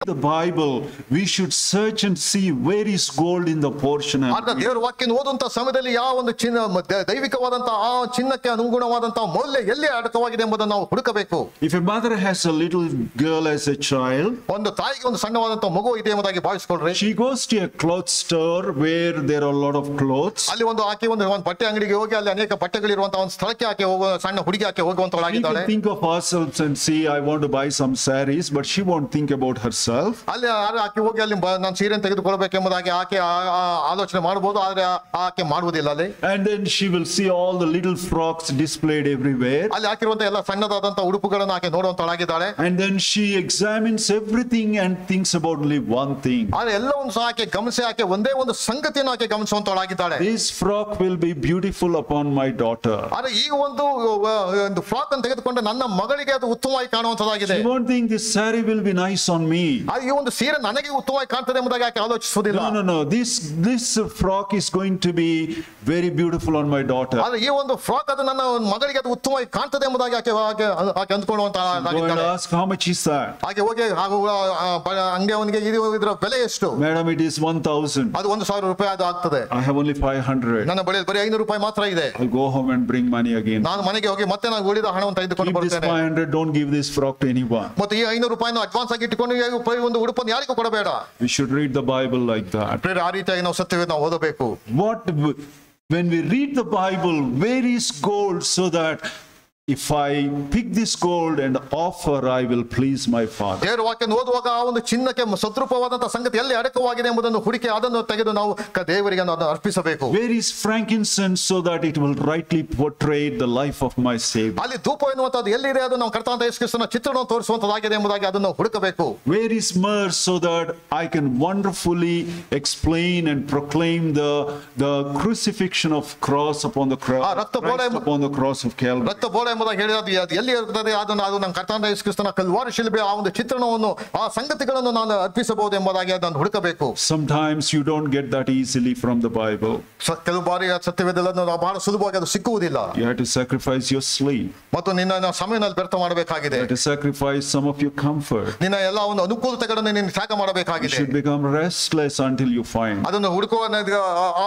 The Bible, we should search and see where is gold in the portion. ಆದ್ರೆ ದೇವರ ವಾಕ್ಯನ ಓದುವಂತ ಸಮಯದಲ್ಲಿ ಯಾವ ಒಂದು ದೈವಿಕವಾದಂತಹ ಆ ಚಿನ್ನಕ್ಕೆ ಅನುಗುಣವಾದಂತಹ ಮೌಲ್ಯ ಎಲ್ಲಿ ಅಡಕವಾಗಿದೆ ಎಂಬುದನ್ನು ನಾವು ಹುಡುಕಬೇಕು. If a mother has a little girl as a child, ಒಂದು ತಾಯಿಗೆ ಒಂದು ಸಣ್ಣವಾದಂತಹ ಮಗು ಇದೆ ಎಂಬುದಾಗಿ ಭಾವಿಸಿಕೊಳ್ಳ್ರಿ. she goes to a cloth store where there are a lot of clothes. ಅಲ್ಲಿ ಒಂದು ಆಕೆ ಒಂದು ಬಟ್ಟೆ ಅಂಗಡಿಗೆ ಹೋಗಿ ಅಲ್ಲಿ ಅನೇಕ ಬಟ್ಟೆಗಳಿರುವಂತಹ ಒಂದು ಸ್ಥಳಕ್ಕೆ ಆಕೆ ಹೋಗುವ ಸಣ್ಣ ಹುಡುಗಿ ಆಕೆ ಹೋಗುವಂತವಳಾಗಿದ್ದಾಳೆ. She can think of herself and see, I want to buy some sarees, but she won't think about herself. ಅಲ್ಲಿ ಆಕೆ ಹೋಗಿ ಅಲ್ಲಿ ನಾನು ಸೀರೆಯನ್ನು ತೆಗೆದುಕೊಳ್ಳಬೇಕೆಂಬುದಾಗಿ ಆಕೆ ಆಲೋಚನೆ ಮಾಡಬಹುದು, ಆದ್ರೆ ಆಕೆ ಮಾಡುವುದಿಲ್ಲ ಅಲ್ಲಿ. And then she will see all the little frocks displayed everywhere. ಅಲ್ಲಿ ಹಾಕಿರುವಂತಹ ಎಲ್ಲ ಸಣ್ಣದಾದಂತಹ ಉಡುಪುಗಳನ್ನು ಆಕೆ ನೋಡುವಂತಳಾಗಿದ್ದಾಳೆ. And then she examines everything and thinks about only one thing. ಆದ್ರೆ ಎಲ್ಲವನ್ನು ಸಹ ಆಕೆ ಗಮನಿಸಿ ಆಕೆ ಒಂದೇ ಒಂದು ಸಂಗತಿಯನ್ನು ಆಕೆ ಗಮನಿಸುವಂತಳಾಗಿದ್ದಾಳೆ. This frock will be beautiful upon my daughter. ಆದ್ರೆ ಈ ಒಂದು ಫ್ರಾಕ್ ಅನ್ನು ತೆಗೆದುಕೊಂಡು ನನ್ನ ಮಗಳಿಗೆ ಅದು ಉತ್ತಮವಾಗಿ ಕಾಣುವಂತದಾಗಿದೆ. She won't think this saree will be nice on me. ಈ ಒಂದು ಸೀರೆ ನನಗೆ ಉತ್ತಮವಾಗಿ ಕಾಣ್ತದೆ ಎಂಬುದಾಗಿ ಆಕೆ ಆಲೋಚಿಸುವುದಿಲ್ಲ. No. This frock is going to be very beautiful on my daughter. ಆದ್ರೆ ಈ ಒಂದು ಫ್ರಾಕ್ ಅದು ನನ್ನ ಮಗಳಿಗೆ ಅದು ಉತ್ತಮವಾಗಿ ಕಾಣ್ತದೆ ಎಂಬುದಾಗಿ ಆಕೆ ಅಂದುಕೊಳ್ಳುವಂತಳಾಗಿದ್ದಾಳೆ. Ask how much is that? ಆಕೆ ಹೋಗಿ ಅಂಗಡಿಯವನಿಗೆ ಇದರ ಬೆಲೆ ಎಷ್ಟು? Madam, it is 1,000. ಅದು 1,000 ರೂಪಾಯಿ ಅದು ಆಗ್ತದೆ. I have only 500. ನನ್ನ ಬಳಿ ಬರೀ 500 ರೂಪಾಯಿ ಮಾತ್ರ ಇದೆ. I'll go home and bring money again. ನಾನು ಮನೆಗೆ ಹೋಗಿ ಮತ್ತೆ ನಾನು ಉಳಿದ ಹಣವನ್ನು ತೆಗೆದುಕೊಂಡು Keep this ಬರ್ತೇನೆ. 500, don't give this frock to anyone. ಮತ್ತೆ ಈ 500 ರೂಪಾಯಿನ ಅಡ್ವಾನ್ಸ್ ಆಗಿ ಇಟ್ಟುಕೊಂಡು ಒಂದು ಉಡುಪನ್ನು ಯಾರಿಗೂ ಕೊಡಬೇಡ. We should read the Bible like that. ಪ್ರೇರೆ ಆ ರೀತಿಯಾಗಿ ನಾವು ಸತ್ಯವೇದ ನಾವು ಓದಬೇಕು. When we read the Bible, where is gold, so that if I pick this gold and offer, I will please my Father. ದೇವರ ವಾಕ್ಯವನ್ನು ಓದುವಾಗ ಆ ಒಂದು ಚಿನ್ನಕ್ಕೆ ಸದ್ರೂಪವಾದಂತಹ ಸಂಗತಿ ಎಲ್ಲಿ ಅಡಕವಾಗಿದೆ ಎಂಬುದನ್ನು ಹುಡುಕಿ ಅದನ್ನು ತೆಗೆದು ನಾವು ದೇವರಿಗೆ ಅದನ್ನು ಅರ್ಪಿಸಬೇಕು. Where is frankincense, so that it will rightly portray the life of my Savior. ಅಲ್ಲಿ ಧೂಪ ಎನ್ನುವಂತದ್ದು ಎಲ್ಲಿದೆ ಅದು ನಾವು ಕರ್ತನಾದ ಯೇಸು ಕ್ರಿಸ್ತನ ಚಿತ್ರಣವನ್ನು ತೋರಿಸುವಂತದಾಗಿದೆ ಎಂಬುದಾಗಿ ಅದನ್ನು ಹುಡುಕಬೇಕು. Where is myrrh, so that I can wonderfully explain and proclaim the crucifixion of cross upon the cross, Christ upon the cross of Calvary. ಹೇಳಿದ್ರೆ ಅದು ಎಲ್ಲಿ ಇರುತ್ತದೆ ಅದನ್ನು ನಮ್ಮ ಕರ್ತನಾದ ಯೇಸು ಕ್ರಿಸ್ತನ ಕಲ್ವಾರಿ ಶಿಲುಬೆಯ ಆ ಒಂದು ಚಿತ್ರಣವನ್ನು ಆ ಸಂಗತಿಗಳನ್ನು ನಾನು ಅರ್ಪಿಸಬಹುದು ಎಂಬುದಾಗಿ ಅದನ್ನು ಹುಡುಕಬೇಕು. Sometimes you don't get that easily from the Bible. ಕೆಲವು ಬಾರಿ ಸತ್ಯವೇದವನ್ನು ಬಹಳ ಸುಲಭವಾಗಿ ಅದು ಸಿಕ್ಕುವುದಿಲ್ಲ. You have to sacrifice your sleep. ಮತ್ತು ನಿನ್ನ ಸಮಯವನ್ನು ವ್ಯರ್ಥ ಮಾಡಬೇಕಾಗಿದೆ. You have to sacrifice some of your comfort. ನಿನ್ನ ಎಲ್ಲ ಒಂದು ಅನುಕೂಲತೆಗಳನ್ನು ನೀನು ತ್ಯಾಗ ಮಾಡಬೇಕಾಗಿದೆ. You should become restless until you find. ಅದನ್ನು ಹುಡುಕುವ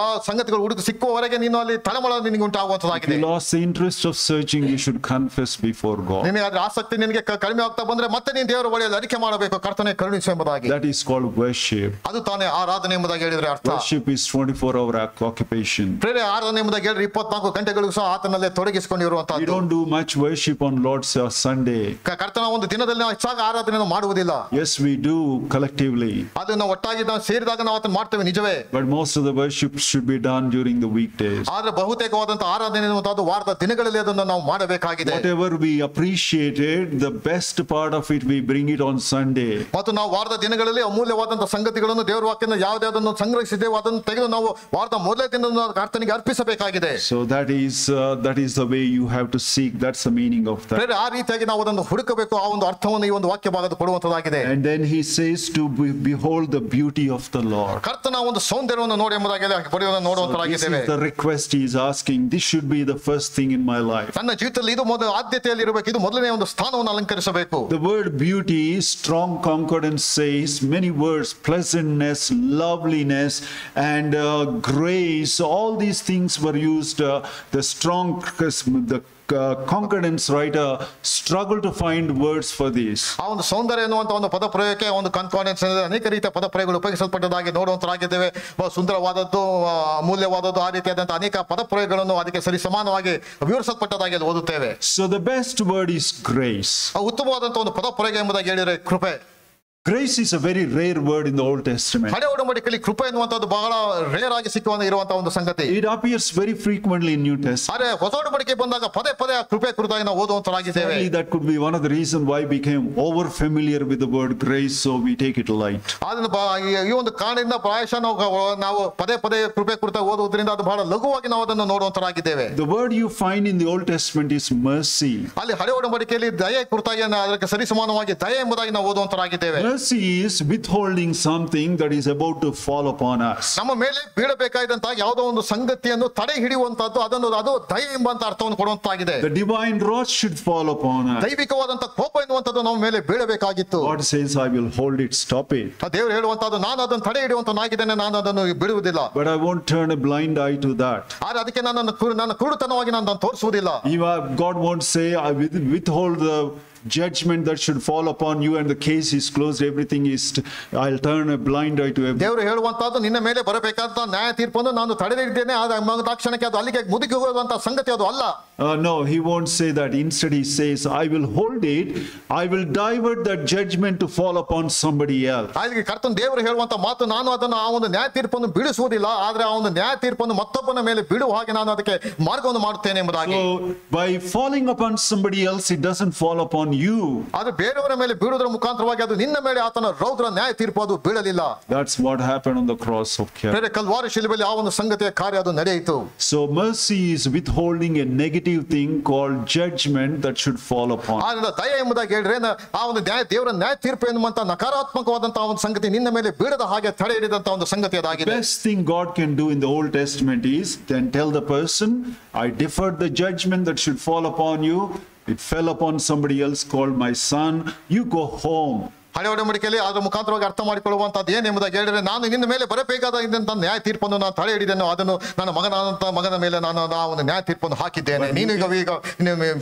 ಆ ಸಂಗತಿಗಳು ಸಿಕ್ಕುವವರೆಗೆ ನೀನು ಅಲ್ಲಿ ತಳಮಳ ನಿನಗೆ ಉಂಟಾಗುವಂತದಾಗಿದೆ. If you lost the interest of searching, you should confess before God. ನಿನಗೆ ಅದರ ಆಸಕ್ತಿ ನಿನಗೆ ಕಡಿಮೆ ಆಗ್ತಾ ಬಂದ್ರೆ ಮತ್ತೆ ನೀನು ದೇವರ ಬಳಿಯಲ್ಲಿ ಅರಿಕೆ ಮಾಡಬೇಕು, ಕರ್ತನೇ ಕರುಣಿಸು ಎಂಬುದಾಗಿ. That is called worship. ಅದು ತಾನೇ ಆರಾಧನೆ ಎಂಬುದಾಗಿ ಹೇಳಿದ್ರೆ ಅರ್ಥ. Worship is 24-hour occupation. ಪ್ರೇರೆ ಆರಾಧನೆ ಎಂಬುದಾಗಿ ಹೇಳಿದ್ರೆ 24 ಗಂಟೆಗಳು ಸಹ ಆತನಲ್ಲೇ ತೊಡಗಿಸಿಕೊಂಡಿರುವಂತದ್ದು. We don't do much worship on Lord's Sunday. ಕರ್ತನ ಒಂದು ದಿನದಲ್ಲಿ ನಾವು ಹೆಚ್ಚಾಗಿ ಆರಾಧನೆಯನ್ನು ಮಾಡುವುದಿಲ್ಲ. Yes, we do collectively. ಅದು ನಾವು ಒಟ್ಟಾಗಿ ನಾವು ಸೇರಿದಾಗ ನಾವು ಅದನ್ನು ಮಾಡ್ತೇವೆ ನಿಜವೇ. But most of the worship should be done during the weekdays. ಆದ್ರೆ ಬಹುತೇಕವಾದಂತಹ ಆರಾಧನೆ ಎನ್ನುವಂತದ್ದು ವಾರದ ದಿನಗಳಲ್ಲಿ ಅದನ್ನು ನಾವು ಮಾಡಬೇಕಾಗಿದೆ. Whatever we appreciated, the best part of it, we bring it on Sunday. ಮತ್ತು ನಾವು ವಾರದ ದಿನಗಳಲ್ಲಿ ಅಮೂಲ್ಯವಾದಂತಹ ಸಂಗತಿಗಳನ್ನು ದೇವರ ವಾಕ್ಯದಿಂದ ಯಾವುದನ್ನು ಸಂಗ್ರಹಿಸಿದ್ದೇವೆ ಅದನ್ನು ತೆಗೆದು ನಾವು ವಾರದ ಮೊದಲನೇ ದಿನದ ಕರ್ತನಿಗೆ ಅರ್ಪಿಸಬೇಕಾಗಿದೆ. So that is the way you have to seek. That's the meaning of that. ಆ ರೀತಿಯಾಗಿ ನಾವು ಅದನ್ನು ಹುಡುಕಬೇಕು. ಆ ಒಂದು ಅರ್ಥವನ್ನು ಈ ಒಂದು ವಾಕ್ಯ ಭಾಗದ ಕೊಡುವಂತದಾಗಿದೆ. And then he says to behold the beauty of the Lord. ಕರ್ತನ ಒಂದು ಸೌಂದರ್ಯವನ್ನು ನೋಡಿ ಎಂಬುದಾಗಿ ಪಡೆಯುವುದನ್ನು ನೋಡುವಂತರಾಗಿದ್ದೇವೆ. The request he is asking, this should be the first thing in my life. ನನ್ನ ಜೀವಿತದಲ್ಲಿ ಇದು ಮೊದಲ ಆದ್ಯತೆಯಲ್ಲಿ ಇರಬೇಕು, ಇದು ಮೊದಲನೇ ಒಂದು ಸ್ಥಾನವನ್ನು ಅಲಂಕರಿಸಬೇಕು. The word beauty, strong concordance says many words: pleasantness, loveliness, and grace. All these things were used. The concordance writer struggled to find words for this. ಆ ಒಂದು ಸೌಂದರ್ಯ ಎನ್ನುವಂತ ಒಂದು ಪದ ಪ್ರಯೋಗಕ್ಕೆ ಒಂದು ಕಾನ್ಕಾರ್ಡೆನ್ಸ್ ಅನೇಕ ರೀತಿಯ ಪದ ಪ್ರಯೋಗಗಳು ಉಪಯೋಗಿಸಲ್ಪಟ್ಟದಾಗಿ ನೋಡುವಂತರಾಗಿದ್ದೇವೆ. ಸುಂದರವಾದದ್ದು, ಅಮೂಲ್ಯವಾದದ್ದು, ಆ ರೀತಿಯಾದಂತಹ ಅನೇಕ ಪದ ಪ್ರಯೋಗಗಳನ್ನು ಅದಕ್ಕೆ ಸರಿ ಸಮಾನವಾಗಿ ವಿವರಿಸಲ್ಪಟ್ಟದಾಗಿ ಓದುತ್ತೇವೆ. So the best word is grace. ಉತ್ತಮವಾದಂತಹ ಒಂದು ಪದ ಪ್ರಯೋಗ ಎಂಬುದಾಗಿ ಹೇಳಿದರೆ ಕೃಪೆ. Grace is a very rare word in the Old Testament. ಹಳೆ ಒಡಂಬಡಿಕೆಯಲ್ಲಿ ಕೃಪೆ ಎನ್ನುವಂತದ್ದು ಬಹಳ ರೇರ್ ಆಗಿ ಇರುವಂತಹ ಒಂದು ಸಂಗತಿ. It appears very frequently in New Testament. ಆದರೆ ಹೊಸ ಒಡಂಬಡಿಕೆ ಬಂದಾಗ ಪದೇ ಪದೇ ಕೃಪೆ ಕುರಿತಾಗಿ ನಾವು ಓದುವಂತರಾಗಿದ್ದೇವೆ. That could be one of the reasons why we became over familiar with the word grace, so we take it light. ಅದನ್ನು ಈ ಒಂದು ಕಾರಣದಿಂದ ಪ್ರಾಯಶಃ ನಾವು ಪದೇ ಪದೇ ಕೃಪೆ ಕುರಿತಾಗಿ ಓದುವುದರಿಂದ ಅದು ಬಹಳ ಲಘುವಾಗಿ ನಾವು ಅದನ್ನು ನೋಡುವಂತರಾಗಿದ್ದೇವೆ. The word you find in the Old Testament is mercy. ಅಲ್ಲಿ ಹಳೆ ಒಡಂಬಡಿಕೆಯಲ್ಲಿ ದಯೆ ಕುರಿತಾಗಿ ಅದಕ್ಕೆ ಸರಿಸಮಾನವಾಗಿ ದಯೆ ಎಂಬುದಾಗಿ ನಾವು ಓದುವಂತರಾಗಿದ್ದೇವೆ. mercy is withholding something that is about to fall upon us. ನಮ್ಮ ಮೇಲೆ ಬೀಳಬೇಕಾದಂತಹ ಯಾವುದೋ ಒಂದು ಸಂಗತಿಯನ್ನು ತಡೆ ಹಿಡಿಯುವಂತದ್ದು ಅದು ದಯೆ ಎಂಬಂತ ಅರ್ಥವನ್ನು ಕೊಡುವಂತಾಗಿದೆ. The divine wrath should fall upon us. ದೈವಿಕವಾದಂತಹ ಕೋಪ ಎನ್ನುವಂತದ್ದು ನಮ್ಮ ಮೇಲೆ ಬೀಳಬೇಕಾಗಿತ್ತು. God says, I will hold it, stop it. ದೇವರು ಹೇಳುವಂತದ್ದು ನಾನು ಅದನ್ನು ತಡೆ ಹಿಡಿಯುವಂತನಾಗಿದ್ದೇನೆ, ನಾನು ಅದನ್ನು ಬಿಡುವುದಿಲ್ಲ. But I won't turn a blind eye to that. ಆದ್ರೆ ಅದಕ್ಕೆ ನನ್ನ ಕುರುಡುತನವಾಗಿ ನಾನು ತೋರಿಸುವುದಿಲ್ಲ. God won't say, I withhold the judgment that should fall upon you and the case is closed, everything is, I'll turn a blind eye to everything. ದೇವರು ಹೇಳುವಂತದ್ದು ನಿನ್ನ ಮೇಲೆ ಬರಬೇಕಾದ ನ್ಯಾಯ ತೀರ್ಪನ್ನು ನಾನು ತಡೆದಿದ್ದೇನೆ, ತಕ್ಷಣಕ್ಕೆ ಅದು ಅಲ್ಲಿಗೆ ಮುದುಕಿ ಹೋಗುವಂತ ಸಂಗತಿ ಅದು ಅಲ್ಲ. No, he won't say that. Instead he says, I will hold it, I will divert that judgment to fall upon somebody else. ಹಾಗೆ ಕರ್ತನ ದೇವರು ಹೇಳುವಂತ ಮಾತು, ನಾನು ಅದನ್ನು ಆ ಒಂದು ನ್ಯಾಯ ತೀರ್ಪನ್ನು ಬಿಡಿಸುವುದಿಲ್ಲ, ಆದ್ರೆ ಆ ಒಂದು ನ್ಯಾಯ ತೀರ್ಪನ್ನು ಮತ್ತೊಬ್ಬನ ಮೇಲೆ ಬಿಡುವ ಹಾಗೆ ನಾನು ಅದಕ್ಕೆ ಮಾರ್ಗವನ್ನು ಮಾಡುತ್ತೇನೆ ಎಂಬುದಾಗಿ. So by falling upon somebody else, it doesn't fall upon you. ಅದು ಬೇರೆಯವರ ಮೇಲೆ ಬೀಳುವುದರ ಮುಖಾಂತರವಾಗಿ ಅದು ನಿನ್ನ ಮೇಲೆ ಆತನ ರೌದ್ರ ನ್ಯಾಯ ತೀರ್ಪು ಅದು ಬೀಳಲಿಲ್ಲ. That's what happened on the cross of Calvary. Calvary ಶಿಲುಬೆಯಲ್ಲಿ ಆ ಒಂದು ಸಂಗತಿಯ ಕಾರ್ಯ ಅದು ನಡೆಯಿತು. So mercy is withholding a negative thing called judgment that should fall upon. ಆದ್ರೆ ದಯೆ ಎಂಬುದಾಗಿ ಹೇಳಿದ್ರೆ ಆ ಒಂದು ದೇವರ ನ್ಯಾಯ ತೀರ್ಪು ಎನ್ನುವಂತ ನಕಾರಾತ್ಮಕವಾದಂತಹ ಒಂದು ಸಂಗತಿ ನಿನ್ನ ಮೇಲೆ ಬೀಳದ ಹಾಗೆ ತಡೆ ಹಿಡಿದಂತ ಒಂದು ಸಂಗತಿ ಅದಾಗಿದೆ. The best thing God can do in the Old Testament is then tell the person, I deferred the judgment that should fall upon you. It fell upon somebody else called my son. You go home. ಹಳೆ ಒಡಂಬಡಿಕೆಯಲ್ಲಿ ಅದರ ಮುಖಾಂತರವಾಗಿ ಅರ್ಥ ಮಾಡಿಕೊಳ್ಳುವಂತದ್ದು ಏನೆಂಬುದಾಗಿ ಹೇಳಿದ್ರೆ, ನಾನು ನಿನ್ನ ಮೇಲೆ ಬರಬೇಕಾದ ನ್ಯಾಯ ತೀರ್ಪನ್ನು ನಾನು ತಡೆ ಹಿಡಿದೆನು, ಅದನ್ನು ನನ್ನ ಮಗನ ಮೇಲೆ ನಾನು ಆ ಒಂದು ನ್ಯಾಯ ತೀರ್ಪನ್ನು ಹಾಕಿದ್ದೇನೆ, ನೀನು ಈಗ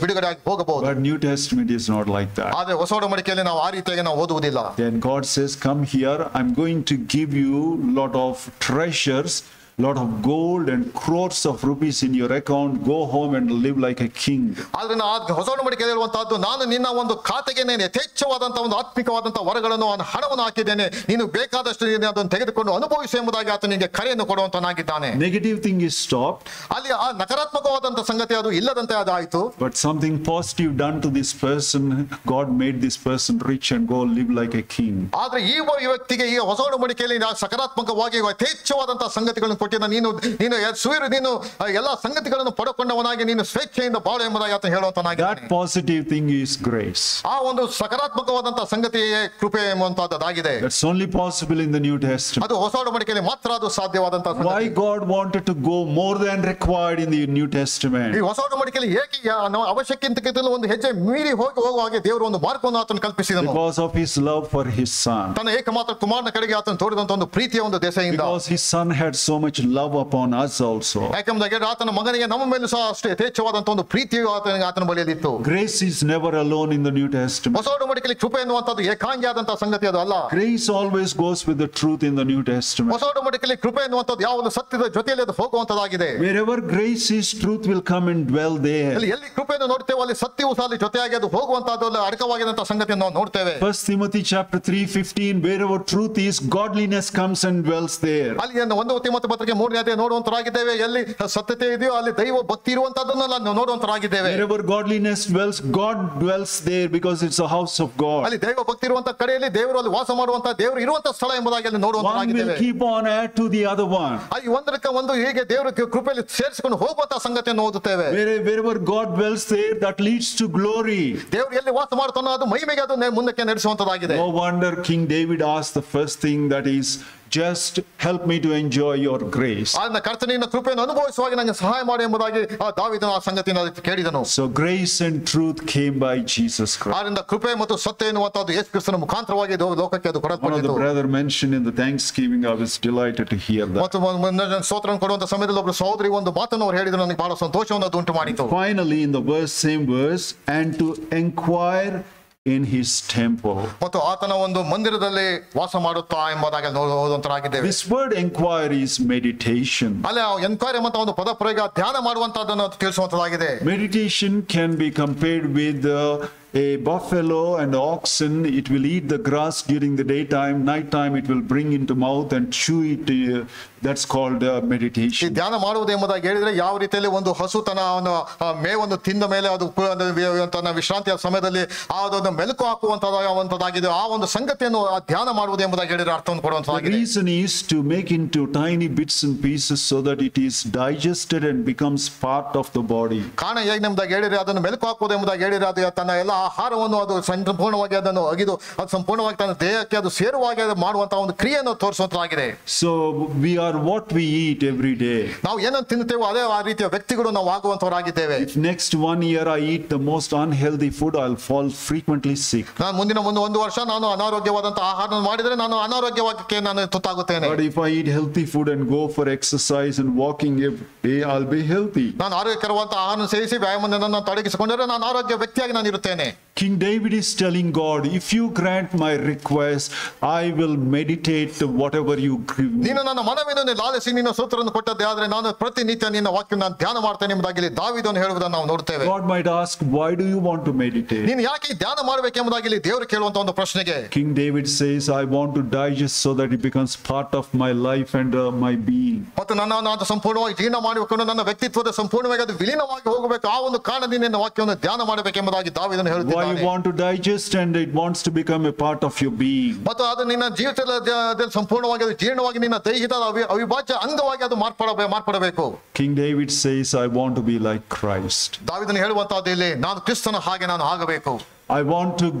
ಬಿಡುಗಡೆ ಆಗಿ ಹೋಗಬಹುದು. But New Testament is not like that. ಆದ್ರೆ ಹೊಸ ಒಡಂಬಡಿಕೆಯಲ್ಲಿ ನಾವು ಆ ರೀತಿಯಾಗಿ ನಾವು ಓದುವುದಿಲ್ಲ. Then God says, come here, I'm going to give you lot of treasures, lot of gold and crores of rupees in your account. Go home and live like a king. ಆದ್ರೆ ಹೊಸ ಒಡಂಬಡಿಕೆಯಲ್ಲಿ ಹೇಳುವಂತದ್ದು, ನಾನು ನಿನ್ನ ಒಂದು ಖಾತೆಗೆ ಯಥೇಚ್ಛವಾದಂತಹ ಒಂದು ಆತ್ಮಿಕವಾದಂತಹ ವರಗಳನ್ನು ಹಣವನ್ನು ಹಾಕಿದ್ದೇನೆ, ನೀನು ಬೇಕಾದಷ್ಟು ಅದನ್ನು ತೆಗೆದುಕೊಂಡು ಅನುಭವಿಸು ಎಂಬುದಾಗಿ ಆತ ನಿನಗೆ ಕರೆಯನ್ನು ಕೊಡುವಂತನಾಗಿದ್ದಾನೆ. Negative thing is stopped. ಅಲ್ಲಿ ಆ ನಕಾರಾತ್ಮಕವಾದಂತಹ ಸಂಗತಿ ಅದು ಇಲ್ಲದಂತೆ ಅದಾಯಿತು. But something positive done to this person, God made this person rich and go live like a king. ಆದ್ರೆ ಈ ವ್ಯಕ್ತಿಗೆ ಈ ಹೊಸ ಒಡಂಬಡಿಕೆಯಲ್ಲಿ ಸಕಾರಾತ್ಮಕವಾಗಿ ಯಥೇಚ್ಛವಾದಂತಹ ಸಂಗತಿಗಳನ್ನು ಕೊಟ್ಟಿದ್ದ, ನೀನು ಎಲ್ಲಾ ಸಂಗತಿಗಳನ್ನು ಪಡೆದುಕೊಂಡವನಾಗಿ ನೀನು ಸ್ವೇಚ್ಛೆಯಿಂದ ಬಾಳು ಎಂಬುದಾಗಿ ಆತ ಹೇಳುವಂತನಾಗಿದ್ದಾನೆ. That positive thing is grace. ಆ ಒಂದು ಸಕಾರಾತ್ಮಕವಾದಂತಹ ಸಂಗತಿಯೇ ಕೃಪೆ ಎಂಬುವಂತಹದ್ದಾಗಿದೆ. That's only possible in the New Testament. ಅದು ಹೊಸ ಒಡಂಬಡಿಕೆಯಲ್ಲಿ ಮಾತ್ರ ಅದು ಸಾಧ್ಯವಾದಂತಹ ಸಂಗತಿ. Why God wanted to go more than required in the New Testament? ಈ ಹೊಸ ಒಡಂಬಡಿಕೆಯಲ್ಲಿ ಏಕೆ ನಾವು ಅವಶ್ಯಕ್ಕಿಂತಕ್ಕಿಂತಲೂ ಒಂದು ಹೆಜ್ಜೆ ಮೀರಿ ಹೋಗುವ ಹಾಗೆ ದೇವರು ಒಂದು ಮಾರ್ಗವನ್ನು ಆತನು ಕಲ್ಪಿಸಿದನು. Because of his love for his son. ತನ್ನ ಏಕಮಾತ್ರ ಕುಮಾರನ ಕಡೆಗೆ ಆತನು ತೋರಿದಂತ ಒಂದು ಪ್ರೀತಿಯ ಒಂದು ದೆಸೆಯಿಂದ. Because his son had so much love upon us also. ಯಾಕೆಂದರೆ ಆತನ ಮಗನಿಗೆ ನಮ್ಮ ಮೇಲೂ ಸಹ ಅಷ್ಟೇ ಯಥೇಚ್ಛವಾದಂತ ಒಂದು ಪ್ರೀತಿಯು ಆತನ ಬಳಿಯಲ್ಲಿ ಇತ್ತು. Grace is never alone in the New Testament. ಹೊಸ ಒಡಂಬಡಿಕೆಯಲ್ಲಿ ಕೃಪೆ ಎನ್ನುವಂತದ್ದು ಏಕಾಂಗಿಯಾದಂತಹ ಸಂಗತಿ ಅದು ಅಲ್ಲ. Grace always goes with the truth in the New Testament. ಹೊಸ ಒಡಂಬಡಿಕೆಯಲ್ಲಿ ಕೃಪೆ ಎನ್ನುವಂತದ್ದು ಯಾವ ಸತ್ಯದ ಜೊತೆಯಲ್ಲಿ ಅದು ಹೋಗುವಂತದ್ದಾಗಿದೆ. Wherever grace is, truth will come and dwell there. ಎಲ್ಲಿ ಕೃಪೆಯನ್ನು ನೋಡ್ತೇವೆ ಅಲ್ಲಿ ಸತ್ಯವೂ ಸಹ ಅಲ್ಲಿ ಜೊತೆಯಾಗಿ ಅದು ಹೋಗುವಂತದ್ದು ಅಡಕವಾಗಿದಂತಹ ಸಂಗತಿಯನ್ನು ನಾವು ನೋಡ್ತೇವೆ. 1 Timothy chapter 3:15, wherever truth is, godliness comes and dwells there. ಅಲ್ಲಿ 1 ತಿಮೋಥೆ ಪತ್ರಿಕೆ 3ನೇ ಅಧ್ಯಾಯ ನೋಡುವಂತರಾಗಿದ್ದೇವೆ, ಎಲ್ಲಿ ಸತ್ಯತೆ ಇದೆಯೋ ಅಲ್ಲಿ ದೈವ ಭಕ್ತಿ ಇರುವಂತದ್ದನ್ನೆಲ್ಲ ನಾವು ನೋಡುವಂತರಾಗಿದ್ದೇವೆ. Wherever godliness dwells, God dwells there because it's a house of God. ಅಲ್ಲಿ ದೈವ ಭಕ್ತಿ ಇರುವಂತ ಕಡೆಯಲ್ಲಿ ದೇವರು ಅಲ್ಲಿ ವಾಸ ಮಾಡುವಂತ ದೇವರು ಇರುವಂತ ಸ್ಥಳ ಎಂಬುದಾಗಿ ಅಲ್ಲಿ ನೋಡುವಂತರಾಗಿದ್ದೇವೆ. One will keep on add to the other one. ಅಲ್ಲಿ ಒಂದಕ್ಕೆ ಒಂದು ಹೀಗೆ ದೇವರ ಕೃಪೆಯಲ್ಲಿ ಸೇರಿಸಿಕೊಂಡು ಹೋಗುವಂತ ಸಂಗತಿಯನ್ನು ಓದುತ್ತೇವೆ. Wherever God dwells there, that leads to glory. ದೇವರು ಎಲ್ಲಿ ವಾಸ ಮಾಡ್ತಾನೋ ಅದು ಮಹಿಮೆಗೆ ಅದು ಮುಂದಕ್ಕೆ ನಡೆಸುವಂತದಾಗಿದೆ. No wonder King David asked the first thing, that is, just help me to enjoy your grace. ಆತನ ಕರ್ತನಿನ ಕೃಪೆಯನ್ನು ಅನುಭವಿಸುವಾಗ ನನಗೆ ಸಹಾಯ ಮಾಡು ಎಂಬುದಾಗಿ ದಾವೀದನು ಆ ಸಂಗತಿಯನ್ನು ಕೇಳಿದನು. So grace and truth came by Jesus Christ. ಆದ್ದರಿಂದ ಕೃಪೆ ಮತ್ತು ಸತ್ಯ ಎನ್ನುವಂತದ್ದು ಯೇಸು ಕ್ರಿಸ್ತನ ಮುಖಾಂತರವಾಗಿ ಲೋಕಕ್ಕೆ ಅದು ಕೊಡಲ್ಪಟ್ಟಿತು. One of the brother mentioned in the Thanksgiving, I was delighted to hear that. ಮತ್ತು ಸ್ತೋತ್ರ ಕೊಡುವಂತ ಸಮಯದಲ್ಲಿ ಒಬ್ಬರು ಸಹೋದರಿ ಒಂದು ಮಾತನ್ನು ಅವರು ಹೇಳಿದ್ರು, ನನಗೆ ಬಹಳ ಸಂತೋಷವನ್ನು ಅದು ಉಂಟು ಮಾಡಿತು. Finally in the same verse, and to inquire in his temple. ಮತ್ತು ಆತನ ಒಂದು ಮಂದಿರದಲ್ಲಿ ವಾಸ ಮಾಡುತ್ತಾ ಎಂಬುದಾಗಿ ಓದುವಂತರಾಗಿದ್ದೇವೆ. This word inquire is meditation. ಅಲ್ಲಿ ಎನ್ಕ್ವೈರಿ ಎಂಬ ಒಂದು ಪದ ಪ್ರಯೋಗ ಧ್ಯಾನ ಮಾಡುವಂತದ್ದನ್ನು ತಿಳಿಸುವಂತದಾಗಿದೆ. Meditation can be compared with a buffalo and oxen. It will eat the grass during the daytime, nighttime it will bring into mouth and chew it That's called ಈ meditation. ಧ್ಯಾನ ಮಾಡುವುದು ಎಂಬುದಾಗಿ ಹೇಳಿದ್ರೆ ಯಾವ ರೀತಿಯಲ್ಲಿ ಒಂದು ಹಸು ತನ್ನ ಮೇವನ್ನು ತಿಂದ ಮೇಲೆ ಅದು ತನ್ನ ವಿಶ್ರಾಂತಿಯ ಸಮಯದಲ್ಲಿ ಅದನ್ನು ಮೆಲುಕು ಹಾಕುವಂತದ್ದಾಗಿದೆ. ಆ ಒಂದು ಸಂಗತಿಯನ್ನು ಧ್ಯಾನ ಮಾಡುವುದು ಎಂಬುದಾಗಿ ಹೇಳಿದ್ರೆ ಅರ್ಥವನ್ನು The ಕೊಡುವಂತದ್ದಾಗಿದೆ. reason is to make into tiny bits and pieces so that it is digested and becomes part of the body. ಕಾರಣ ಎಂಬುದಾಗಿ ಹೇಳಿದ್ರೆ ಅದನ್ನು ಮೆಲುಕು ಹಾಕುವುದು ಎಂಬುದಾಗಿ ಹೇಳಿದ್ರೆ ಅದು ತನ್ನ ಎಲ್ಲ ಆಹಾರವನ್ನು ಅದು ಸಂಪೂರ್ಣವಾಗಿ ಅದನ್ನು ಅಗಿದು ಅದು ಸಂಪೂರ್ಣವಾಗಿ ತನ್ನ ದೇಹಕ್ಕೆ ಅದು ಸೇರುವಾಗಿ ಮಾಡುವಂತಹ ಒಂದು ಕ್ರಿಯೆಯನ್ನು ತೋರಿಸುವಂತದ್ದಾಗಿದೆ. So we are what we eat every day. ನಾವು ಏನನ್ನು ತಿನ್ನುತ್ತೇವೋ ಅದೇ ಆ ರೀತಿಯ ವ್ಯಕ್ತಿಗಳು ನಾವು ಆಗುವಂತವರಾಗಿದ್ದೇವೆ. If next 1 year I eat the most unhealthy food, I'll fall frequently sick. ನಾನು ಮುಂದಿನ ಒಂದು ವರ್ಷ ನಾನು ಅನಾರೋಗ್ಯವಾದಂತಹ ಆಹಾರ ಮಾಡಿದ್ರೆ ನಾನು ಅನಾರೋಗ್ಯಕ್ಕೆ ನಾನು ತುತ್ತಾಗುತ್ತೇನೆ. But if I eat healthy food and go for exercise and walking every day, I'll be healthy. ನಾನು ಆರೋಗ್ಯಕರವಾದ ಆಹಾರ ಸೇವಿಸಿ ವ್ಯಾಯಾಮವನ್ನು ತೊಡಗಿಸಿಕೊಂಡರೆ ನಾನು ಆರೋಗ್ಯ ವ್ಯಕ್ತಿಯಾಗಿ ನಾನು ಇರುತ್ತೇನೆ. King David is telling God, if you grant my request, I will meditate whatever you give me. ನೀನು ನನ್ನ ಮನವಿಯನ್ನು ಲಾಲಿಸಿ ನಿನ್ನ ಸೂತ್ರವನ್ನು ಕೊಟ್ಟದ್ದೇ ಆದ್ರೆ ನಾನು ಪ್ರತಿನಿತ್ಯ ನಿನ್ನ ವಾಕ್ಯ ನಾನು ಧ್ಯಾನ ಮಾಡ್ತೇನೆ ಎಂಬುದಾಗಿ ದಾವೀದನು ಹೇಳುವುದನ್ನು ನಾವು ನೋಡುತ್ತೇವೆ. God might ask, why do you want to meditate? ನೀನು ಯಾಕೆ ಧ್ಯಾನ ಮಾಡಬೇಕೆಂಬುದಾಗಿ ದೇವರು ಕೇಳುವಂತ ಒಂದು ಪ್ರಶ್ನೆಗೆ King David says, I want to digest so that it becomes part of my life and my being. ಮತ್ತು ನಾನು ಸಂಪೂರ್ಣವಾಗಿ ಜೀರ್ಣ ಮಾಡಬೇಕು, ನನ್ನ ವ್ಯಕ್ತಿತ್ವದ ಸಂಪೂರ್ಣವಾಗಿ ಅದು ವಿಲೀನವಾಗಿ ಹೋಗಬೇಕು. ಆ ಒಂದು ಕಾರಣದಿಂದ ನಿನ್ನ ವಾಕ್ಯವನ್ನು ಧ್ಯಾನ ಮಾಡಬೇಕೆಂಬುದಾಗಿ ದಾವೀದನು ಹೇಳುತ್ತಾನೆ. Why you want to digest and it wants to become a part of your being. ಮತ್ತು ಅದು ನಿನ್ನ ಜೀವಿತದಲ್ಲಿ ಸಂಪೂರ್ಣವಾಗಿ ಅದು ಜೀರ್ಣವಾಗಿ ನಿನ್ನ ದೈಹಿಕ ಅವಿಭಾಜ್ಯ ಅಂಗವಾಗಿ ಅದು ಮಾರ್ಪಡಬೇಕು. King David says, I want to be like Christ. ದಾವೀದನು ಹೇಳುವಂತದ್ದು ಇಲ್ಲಿ, ನಾನು ಕ್ರಿಸ್ತನ ಹಾಗೆ ನಾನು ಆಗಬೇಕು. I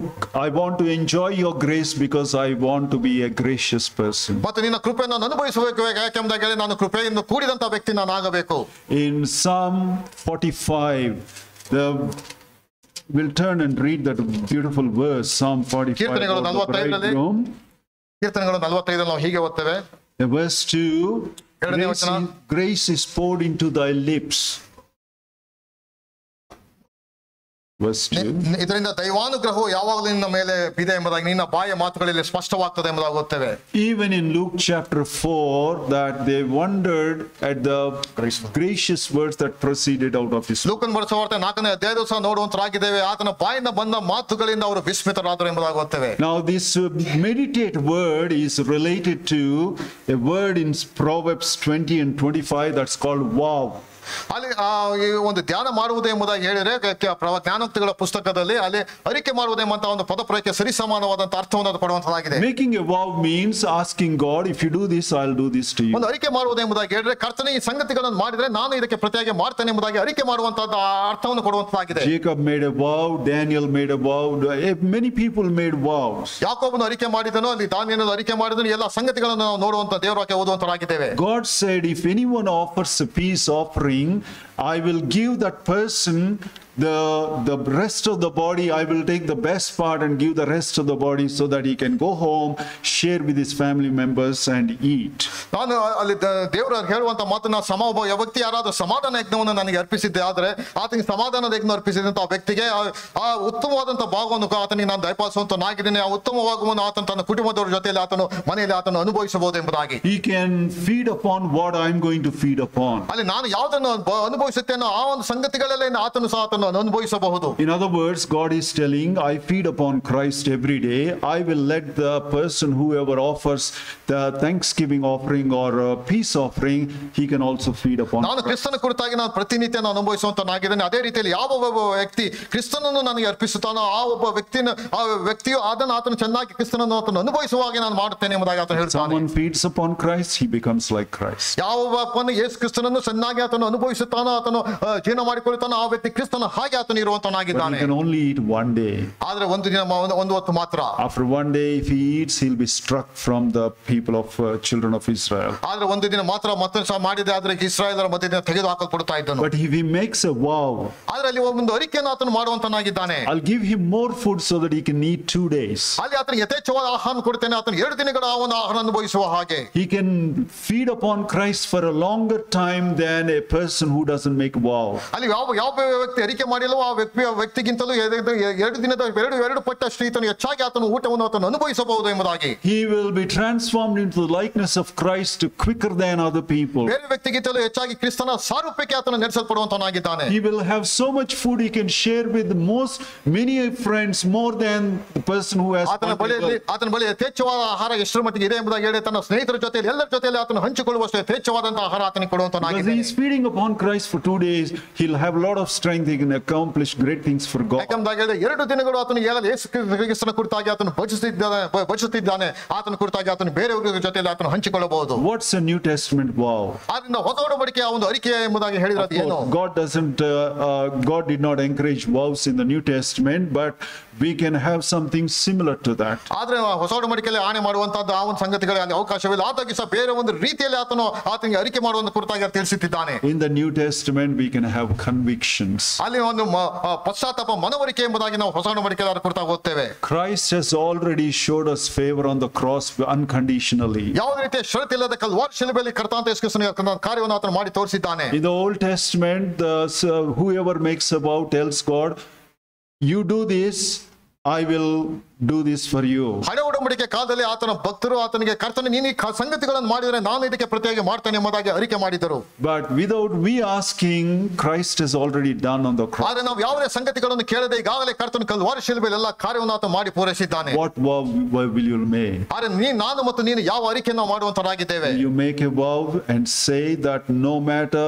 want to enjoy your grace because I want to be a gracious person. ಮತ್ತು ನಿನ್ನ ಕೃಪೆಯನ್ನು ನಾನು ಅನುಭವಿಸಬೇಕು, ಯಾಕೆಂಬುದಾಗಿ ನಾನು ಕೃಪೆಯನ್ನು ಕೂಡಿದಂತ ವ್ಯಕ್ತಿ ನಾನು ಆಗಬೇಕು. In Psalm 45, we'll turn and read that beautiful verse, Psalm 45. ಕೀರ್ತನೆಗಳು 45 ನಾವು ಹೀಗೆ ಓದ್ತೇವೆ. Verse 2, grace is poured into thy lips. Verse 2. ಇದರಿಂದ ದೈವಾನುಗ್ರಹವು ಯಾವಾಗಲೂ ನಿನ್ನ ಮೇಲೆ ಇದೆ ಎಂಬುದಾಗಿ ನಿನ್ನ ಬಾಯ ಮಾತುಗಳಲ್ಲಿ ಸ್ಪಷ್ಟವಾಗ್ತದೆ ಎಂಬುದಾಗಿ ಓದ್ತೇವೆ. Even in Luke chapter 4, that they wondered at the gracious words that proceeded out of his mouth. ಲೂಕನ ಬರೆದ ಸುವಾರ್ತೆ 4ನೇ ಅಧ್ಯಾಯದಲ್ಲಿ ಸಹ ನೋಡುವಂತರಾಗಿದ್ದೇವೆ, ಆತನ ಬಾಯಿಂದ ಬಂದ ಮಾತುಗಳಿಂದ ಅವರು ವಿಸ್ಮಿತರಾದರು ಎಂಬುದಾಗಿ ಓದ್ತೇವೆ. Now this meditate word is related to a word in Proverbs 20 and 25 that's called wow. ಅಲ್ಲಿ ಈ ಒಂದು ಧ್ಯಾನ ಮಾಡುವುದು ಎಂಬುದಾಗಿ ಹೇಳಿದ್ರೆ ಜ್ಞಾನೋಕ್ತಿಗಳ ಪುಸ್ತಕದಲ್ಲಿ ಅಲ್ಲಿ ಅರಿಕೆ ಮಾಡುವುದೆಂಬಂತ ಒಂದು ಪದಪ್ರಯೋಗಕ್ಕೆ ಸರಿ ಸಮಾನವಾದಂತ ಅರ್ಥವನ್ನು ಅದು ಕೊಡುವಂತದ್ದಾಗಿದೆ. Making a vow means asking God, if you do this, I'll do this to you. ಒಂದು ಅರಿಕೆ ಮಾಡುವುದು ಎಂಬುದಾಗಿ ಹೇಳಿದ್ರೆ ಕರ್ತನೆ ಈ ಸಂಗತಿಗಳನ್ನು ಮಾಡಿದ್ರೆ ನಾನು ಇದಕ್ಕೆ ಪ್ರತಿಯಾಗಿ ಮಾಡ್ತೇನೆ ಎಂಬುದಾಗಿ ಅರಿಕೆ ಮಾಡುವಂತದ್ದು ಅರ್ಥವನ್ನು ಕೊಡುವಂತದ್ದಾಗಿದೆ. Jacob made a vow, Daniel made a vow, many people made vows. ಯಾಕೋಬನು ಅರಿಕೆ ಮಾಡಿದನು, ಅಲ್ಲಿ ದಾನಿಯೇಲನು ಅರಿಕೆ ಮಾಡಿದನು, ಎಲ್ಲ ಸಂಗತಿಗಳನ್ನು ನಾವು ನೋಡುವಂತ ದೇವರ ವಾಕ್ಯ ಓದುವಂತರಾಗಿದ್ದೇವೆ. God said, if anyone offers a peace offering, I will give that person the rest of the body. I will take the best part and give the rest of the body so that he can go home, share with his family members and eat. ನಾನು ಅಲ್ಲಿ ದೇವರು ಹೇಳುವಂತ ಮಾತನ್ನ ಒಬ್ಬ ವ್ಯಕ್ತಿ ಯಾರಾದ್ರೂ ಸಮಾಧಾನ ಯಜ್ಞವನ್ನು ನನಗೆ ಅರ್ಪಿಸಿದ್ದೆ ಆದ್ರೆ ಆತನಿಗೆ ಸಮಾಧಾನದ ಯಜ್ಞ ಅರ್ಪಿಸಿದಂತ ಆ ವ್ಯಕ್ತಿಗೆ ಆ ಉತ್ತಮವಾದಂತ ಭಾಗವನ್ನು ಆತನಿಗೆ ನಾನು ದಯಪಾಲಿಸುವಂತನಾಗಿದ್ದೇನೆ. ಆ ಉತ್ತಮವಾಗುವನ್ನು ಆತನ ತನ್ನ ಕುಟುಂಬದವರ ಜೊತೆಯಲ್ಲಿ ಆತನು ಮನೆಯಲ್ಲಿ ಆತನು ಅನುಭವಿಸಬಹುದು ಎಂಬುದಾಗಿ. He can feed upon what I'm going to feed upon. ಅಲ್ಲಿ ನಾನು ಯಾವುದನ್ನು ಅನುಭವಿಸುತ್ತೇನೋ ಆ ಒಂದು ಸಂಗತಿಗಳಲ್ಲೇ ಆತನು ಸಹ ಆತನು ಅನುಭವಿಸಬಹುದು. In other words, God is telling, I feed upon Christ every day. I will let the person, whoever offers the thanksgiving offering or peace offering, he can also feed upon ನಾನು ಕ್ರಿಸ್ತನ ಕುರಿತಾಗಿ ನಾನು ಪ್ರತಿನಿತ್ಯ ನಾನು ಅನುಭವಿಸುವಂತನಾಗಿದ್ದೇನೆ. ಅದೇ ರೀತಿಯಲ್ಲಿ ಯಾವ ಒಬ್ಬ ವ್ಯಕ್ತಿ ಕ್ರಿಸ್ತನನ್ನು ನನಗೆ ಅರ್ಪಿಸುತ್ತಾನೋ ಆ ಒಬ್ಬ ವ್ಯಕ್ತಿಯು ಅದನ್ನು ಆತನು ಚೆನ್ನಾಗಿ ಕ್ರಿಸ್ತನನ್ನು ಆತನು ಅನುಭವಿಸುವಾಗ ನಾನು ಮಾಡುತ್ತೇನೆ ಎಂಬುದಾಗಿ ಆತನು ಹೇಳ್ತಾನೆ. Someone feeds upon Christ, he becomes like Christ. ಯಾವ ಒಬ್ಬನು ಯೇಸು ಕ್ರಿಸ್ತನನ್ನು ಚೆನ್ನಾಗಿ ಆತನು ಅನುಭವಿಸುತ್ತಾನೋ ಆತನು ಜೀರ್ಣ ಮಾಡಿಕೊಳ್ಳುತ್ತಾನೋ ಆ ವ್ಯಕ್ತಿ ಕ್ರಿಸ್ತನ ಹಾಗೆ ಆತನು ಇರುವಂತನಾಗಿದ್ದಾನೆ. But he can only eat one day. ಆದ್ರೆ ಒಂದು ದಿನ ಒಂದು ಹೊತ್ತು ಮಾತ್ರ. After one day, if he eats, he'll be struck from the people of children of Israel. ಆದ್ರೆ ಒಂದು ದಿನ ಮಾತ್ರ ಮತ್ತೊಂದು ಸಹ ಮಾಡಿದೆ ಆದ್ರೆ ಇಸ್ರಾಯೇಲರ ಮಧ್ಯದಿಂದ ತೆಗೆದು ಹಾಕಲ್ಪಡುತ್ತಾ ಇದ್ದನು. But if he makes a vow, ಆದ್ರೆ ಅಲ್ಲಿ ಒಂದು ಅರಿಕೆಯನ್ನು ಆತನು ಮಾಡುವಂತನಾಗಿದ್ದಾನೆ. I'll give him more food so that he can eat 2 days. ಅಲ್ಲಿ ಆತನಿಗೆ ಯಥೇಚ್ಛವಾದ ಆಹಾರ ಕೊಡ್ತೇನೆ, ಆತನು 2 ದಿನಗಳ ಒಂದು ಆಹಾರ ಅನುಭವಿಸುವ ಹಾಗೆ. He can feed upon Christ for a longer time than a person who doesn't make vow. ಅಲ್ಲಿ ಯಾವ ವ್ಯಕ್ತಿ ಅರಿಕೆ ಅರಿಕೆ ಮಾಡಿಲ್ಲವೋ ಆ ವ್ಯಕ್ತಿಗಿಂತಲೂ 2 ಪಟ್ಟಷ್ಟು ಈತನು ಹೆಚ್ಚಾಗಿ ಆತನು ಊಟವನ್ನು ಆತನು ಅನುಭವಿಸಬಹುದು ಎಂಬುದಾಗಿ. He will be transformed into the likeness of Christ quicker than other people. ಬೇರೆ ವ್ಯಕ್ತಿಗಿಂತಲೂ ಹೆಚ್ಚಾಗಿ ಕ್ರಿಸ್ತನ ಸಾರೂಪ್ಯಕ್ಕೆ ಆತನು ನಡೆಸಲ್ಪಡುವಂತನಾಗಿದ್ದಾನೆ. He will have so much food he can share with many friends more than the person who has. ಆತನ ಬಳಿ ಯಥೇಚ್ಛವಾದ ಆಹಾರ ಎಷ್ಟರ ಮಟ್ಟಿಗೆ ಇದೆ ಎಂಬುದಾಗಿ ಹೇಳಿ ತನ್ನ ಸ್ನೇಹಿತರ ಜೊತೆಯಲ್ಲಿ ಎಲ್ಲರ ಜೊತೆಯಲ್ಲಿ ಆತನು ಹಂಚಿಕೊಳ್ಳುವಷ್ಟು ಯಥೇಚ್ಛವಾದಂತಹ ಆಹಾರ ಆತನಿಗೆ ಕೊಡುವಂತನಾಗಿದ್ದಾನೆ. He is feeding upon Christ for 2 days. He'll have a lot of strength. He can accomplish great things for God. ಯಾಕಂದ್ರೆ 2 ದಿನಗಳು ಆತನು ಯೇಸು ಕ್ರಿಸ್ತನ ಕುರಿತಾಗಿ ಆತನು ಭಜಿಸುತ್ತಿದ್ದಾನೆ. ಆತನ ಕುರಿತಾಗಿ ಆತನು ಬೇರೆಯವರ ಜೊತೆಯಲ್ಲಿ ಆತನು ಹಂಚಿಕೊಳ್ಳಬಹುದು. What's a New Testament vow? ಆದ್ರಿಂದ ಹೊಸ ಒಡಂಬಡಿಕೆಯ ಒಂದು ಅರಿಕೆ ಎಂಬುದಾಗಿ ಹೇಳಿರೋದು ಏನು? God did not encourage vows in the New Testament, but we can have something similar to that. ಆದ್ರೆ ಹೊಸ ಒಡಂಬಡಿಕೆಯಲ್ಲಿ ಆಣೆ ಮಾಡುವಂತದ್ದು ಆ ಒಂದು ಸಂಗತಿಗಳಲ್ಲಿ ಅವಕಾಶವಿಲ್ಲ. ಆತನಿಗೆ ಸಹ ಬೇರೆ ಒಂದು ರೀತಿಯಲ್ಲಿ ಆತನಿಗೆ ಅರಿಕೆ ಮಾಡುವಂತ ಕುರಿತಾಗಿ ತಿಳಿಸುತ್ತಿದ್ದಾನೆ. In the New Testament we can have convictions. ಅಲ್ಲಿ ಒಂದು ಪಶ್ಚಾತ್ತಾಪ ಮನವರಿಕೆ ಎಂಬುದಾಗಿ ನಾವು ಹೊಸ ಒಡಂಬಡಿಕೆಯ ಕುರಿತಾಗಿ ಓದ್ತೇವೆ. Christ has already showed us favor on the cross unconditionally. ಯಾವುದೇ ರೀತಿಯ ಷರತ್ತಿಲ್ಲದ ಕಲ್ವಾರಿ ಶಿಲುಬೆಯಲ್ಲಿ ಕರ್ತನಾದ ಯೇಸು ಕ್ರಿಸ್ತನ ಕಾರ್ಯವನ್ನು ಆತನು ಮಾಡಿ ತೋರಿಸಿದ್ದಾನೆ. In the Old Testament, whoever makes a vow tells God, you do this, I will do this for you. ಹಳೆ ಒಡಂಬಡಿಕೆ ಕಾಲದಲ್ಲಿ ಆತನ ಭಕ್ತರು ಆತನಿಗೆ ಕರ್ತನೆ ನೀನು ಈ ಸಂಗತಿಗಳನ್ನು ಮಾಡಿದರೆ ನಾನು ಇದಕ್ಕೆ ಪ್ರತಿಯಾಗಿ ಮಾಡ್ತೇನೆ ಎಂಬುದಾಗಿ ಅರಿಕೆ ಮಾಡಿದರು. But without we asking, Christ has already done on the cross. ಆದರೆ ನಾವು ಯಾವುದೇ ಸಂಗತಿಗಳನ್ನು ಕೇಳದೆ ಈಗಾಗಲೇ ಕರ್ತನ ಕಲ್ವಾರಿ ಶಿಲುಬೆಯಲ್ಲಿ ಎಲ್ಲ ಕಾರ್ಯವನ್ನು ಆತ ಮಾಡಿ ಪೂರೈಸಿದ್ದಾನೆ. What vow will you make? ಆದರೆ ನಾನು ಮತ್ತು ನೀನು ಯಾವ ಅರಿಕೆಯನ್ನು ಮಾಡುವಂತರಾಗಿದ್ದೇವೆ? You make a vow and say that no matter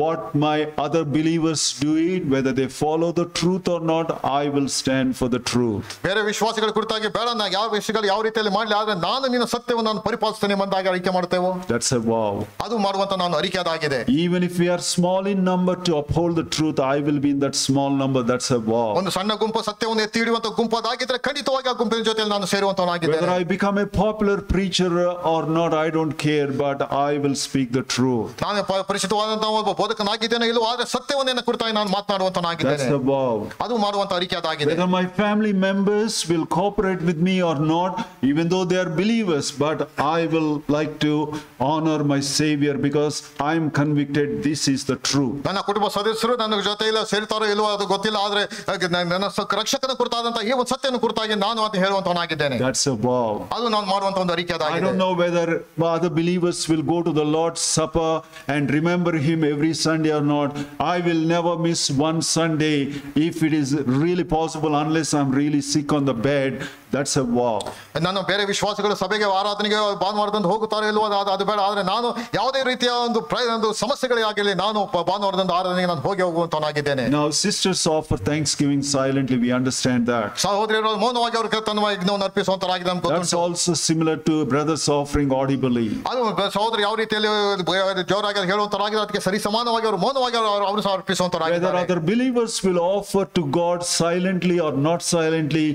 what my other believers do it, whether they follow the truth or not, I will stand for the truth. ಬೇರೆ ವಿಶ್ವಾಸಿಗಳ ಕುರಿತಾಗಿ ಬೇಡ ನಾ ಯಾವ ವಿಷಯಗಳು ಯಾವ ರೀತಿಯಲ್ಲಿ ಮಾಡಲಿ, ಆದ್ರೆ ನಾನು ನಿನ್ನ ಸತ್ಯವನ್ನು ನಾನು ಪರಿಪಾಲಿಸುತ್ತೇನೆ ಎಂಬುದಾಗಿ ಅರಿಕೆ ಮಾಡ್ತೇವೆ. That's a vow. ಅದು ಮಾಡುವಂತ ನಾನು ಅರಿಕೆ ಅದಾಗಿದೆ. Even if we are small in number to uphold the truth, I will be in that small number. That's a vow. ಒಂದು ಸಣ್ಣ ಗುಂಪು ಸತ್ಯವನ್ನು ಎತ್ತಿ ಹಿಡಿಯುವಂತ ಗುಂಪಾದಾಗಿದ್ರೆ ಖಂಡಿತವಾಗಿ ಆ ಗುಂಪಿನ ಜೊತೆಯಲ್ಲಿ ನಾನು ಸೇರುವಂತನಾಗಿದ್ದೇನೆ. Whether I become a popular preacher or not, I don't care, but I will speak the truth. ನಾನು ಪರಿಚಿತವಾದಂತಹ ಒಬ್ಬ ಬೋಧಕನಾಗಿದ್ದೇನೆ ಇಲ್ಲವೋ, ಆದ್ರೆ ಸತ್ಯವನ್ನ ಕುರಿತಾಗಿ ನಾನು ಮಾತನಾಡುವಂತನಾಗಿದ್ದೇನೆ. That's a vow. ಅದು ಮಾಡುವಂತ ಅರಿಕೆ ಅದಾಗಿದೆ. Whether my family members will cooperate with me or not, even though they are believers, but I will like to honor my Savior because I am convicted this is the truth. ನನ್ನ ಕುಟುಂಬ ಸದಸ್ಯರು ನನ್ನ ಜೊತೆ ಇಲ್ಲ ಸೇರ್ತಾರೋ ಇಲ್ವೋ ಅದು ಗೊತ್ತಿಲ್ಲ, ಆದ್ರೆ ನನ್ನ ರಕ್ಷಕನ ಕುರಿತಾದಂತಹ ಈ ಒಂದು ಸತ್ಯನ ಕುರಿತಾಗಿ ನಾನು ಅಂತ ಹೇಳುವಂತನಾಗಿದ್ದೇನೆ. That's a vow. ಅದು ನಾನು ಮಾಡುವಂತ ಒಂದು ಅರಿಕೆ ಅದಾಗಿದೆ. I don't know whether other believers will go to the Lord's Supper and remember Him every Sunday or not. I will never miss one Sunday if it is really possible, unless I'm really sick on the bed. That's a vow. ನಾನು ಬೇರೆ ವಿಶ್ವಾಸಿಗಳು ಸಭೆಗೆ ಆರಾಧನೆಗೆ ಭಾನುವಾರದಂದು ಹೋಗುತ್ತಾರೆ ಇಲ್ವೋ ಅದು ಬೇಡ, ಆದ್ರೆ ನಾನು ಯಾವುದೇ ರೀತಿಯ ಒಂದು ಸಮಸ್ಯೆಗಳೇ ಆಗಿರಲಿ ನಾನು ಭಾನುವಾರದಂದು ಆರಾಧನೆಗೆ ನಾನು ಹೋಗುವಂತನಾಗಿದ್ದೇನೆ. Now sisters offer thanksgiving silently, we understand that. ಸಹೋದರಿಯರು ಮೌನವಾಗಿ ಅವರು ತನ್ನ ಯಜ್ಞವನ್ನು ಅರ್ಪಿಸುವಂತರಾಗಿದೆ. That's also similar to brothers offering audibly. ಅದು ಸಹೋದರಿ ಯಾವ ರೀತಿಯಲ್ಲಿ ಜೋರಾಗಿ ಹೇಳುವಂತರಾಗಿದೆ ಅದಕ್ಕೆ ಸರಿ ಸಮಾನವಾಗಿ ಅವರು ಮೌನವಾಗಿ ಅವರು ಸಹ ಅರ್ಪಿಸುವಂತರಾಗಿದ್ದಾರೆ. Whether other believers will offer to God silently or not silently,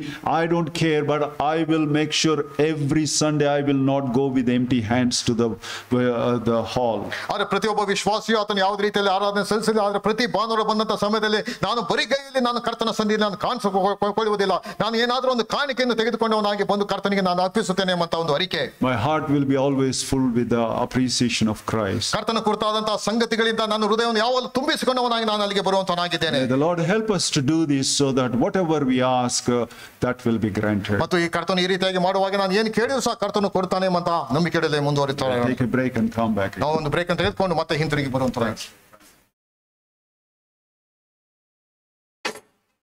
I don't care, but I will make sure every Sunday I will not go with empty hands to the hall. ಆದರೆ ಪ್ರತಿಯೊಬ್ಬ ವಿಶ್ವಾಸಿಯು ಆತನು ಯಾವುದೇ ರೀತಿಯಲ್ಲಿ ಆರಾಧನೆ ಸಲ್ಲಿಸಲಿ, ಆದರೆ ಪ್ರತಿ ಭಾನುವಾರ ಬಂದಂತ ಸಮಯದಲ್ಲಿ ನಾನು ಬರಿಗೈಯಲ್ಲಿ ನಾನು ಕರ್ತನ ಸನ್ನಿಧಿಯಲ್ಲಿ ನಾನು ಕಾಣಿಸಿಕೊಳ್ಳುವುದಿಲ್ಲ, ನಾನು ಏನಾದರೂ ಒಂದು ಕಾಣಿಕೆಯನ್ನು ತೆಗೆದುಕೊಂಡವನಾಗಿ ಬಂದು ಕರ್ತನಿಗೆ ನಾನು ಅರ್ಪಿಸುತ್ತೇನೆ ಎಂಬ ಒಂದು ಅರಿಕೆ. My heart will be always full with the appreciation of Christ. ಕರ್ತನ ಕುರಿತಾದಂತಹ ಸಂಗತಿಗಳಿಂದ ನಾನು ಹೃದಯವನ್ನು ಯಾವಾಗಲೂ ತುಂಬಿಸಿಕೊಂಡವನಾಗಿ ನಾನು ಅಲ್ಲಿಗೆ ಬರುವಂತನಾಗಿದ್ದೇನೆ. The Lord help us to do this so that whatever we ask, that will be granted. ಮತ್ತು ಈ ಕರ್ತನು ಈ ರೀತಿಯಾಗಿ ಮಾಡುವಾಗ ನಾನು ಏನು ಕೇಳಿದ್ರು ಸಹ ಕರ್ತನು ಕೊಡ್ತಾನೆ ಅಂತ ನಂಬಿಕೆಯಲ್ಲಿ ಮುಂದುವರಿತಾರೆ. Take a break and come back. ನಾವು ಒಂದು ಬ್ರೇಕ್ ಅಂತ ತೆಗೆದುಕೊಂಡು ಮತ್ತೆ ಹಿಂತಿರುಗಿ ಬರುವಂತ.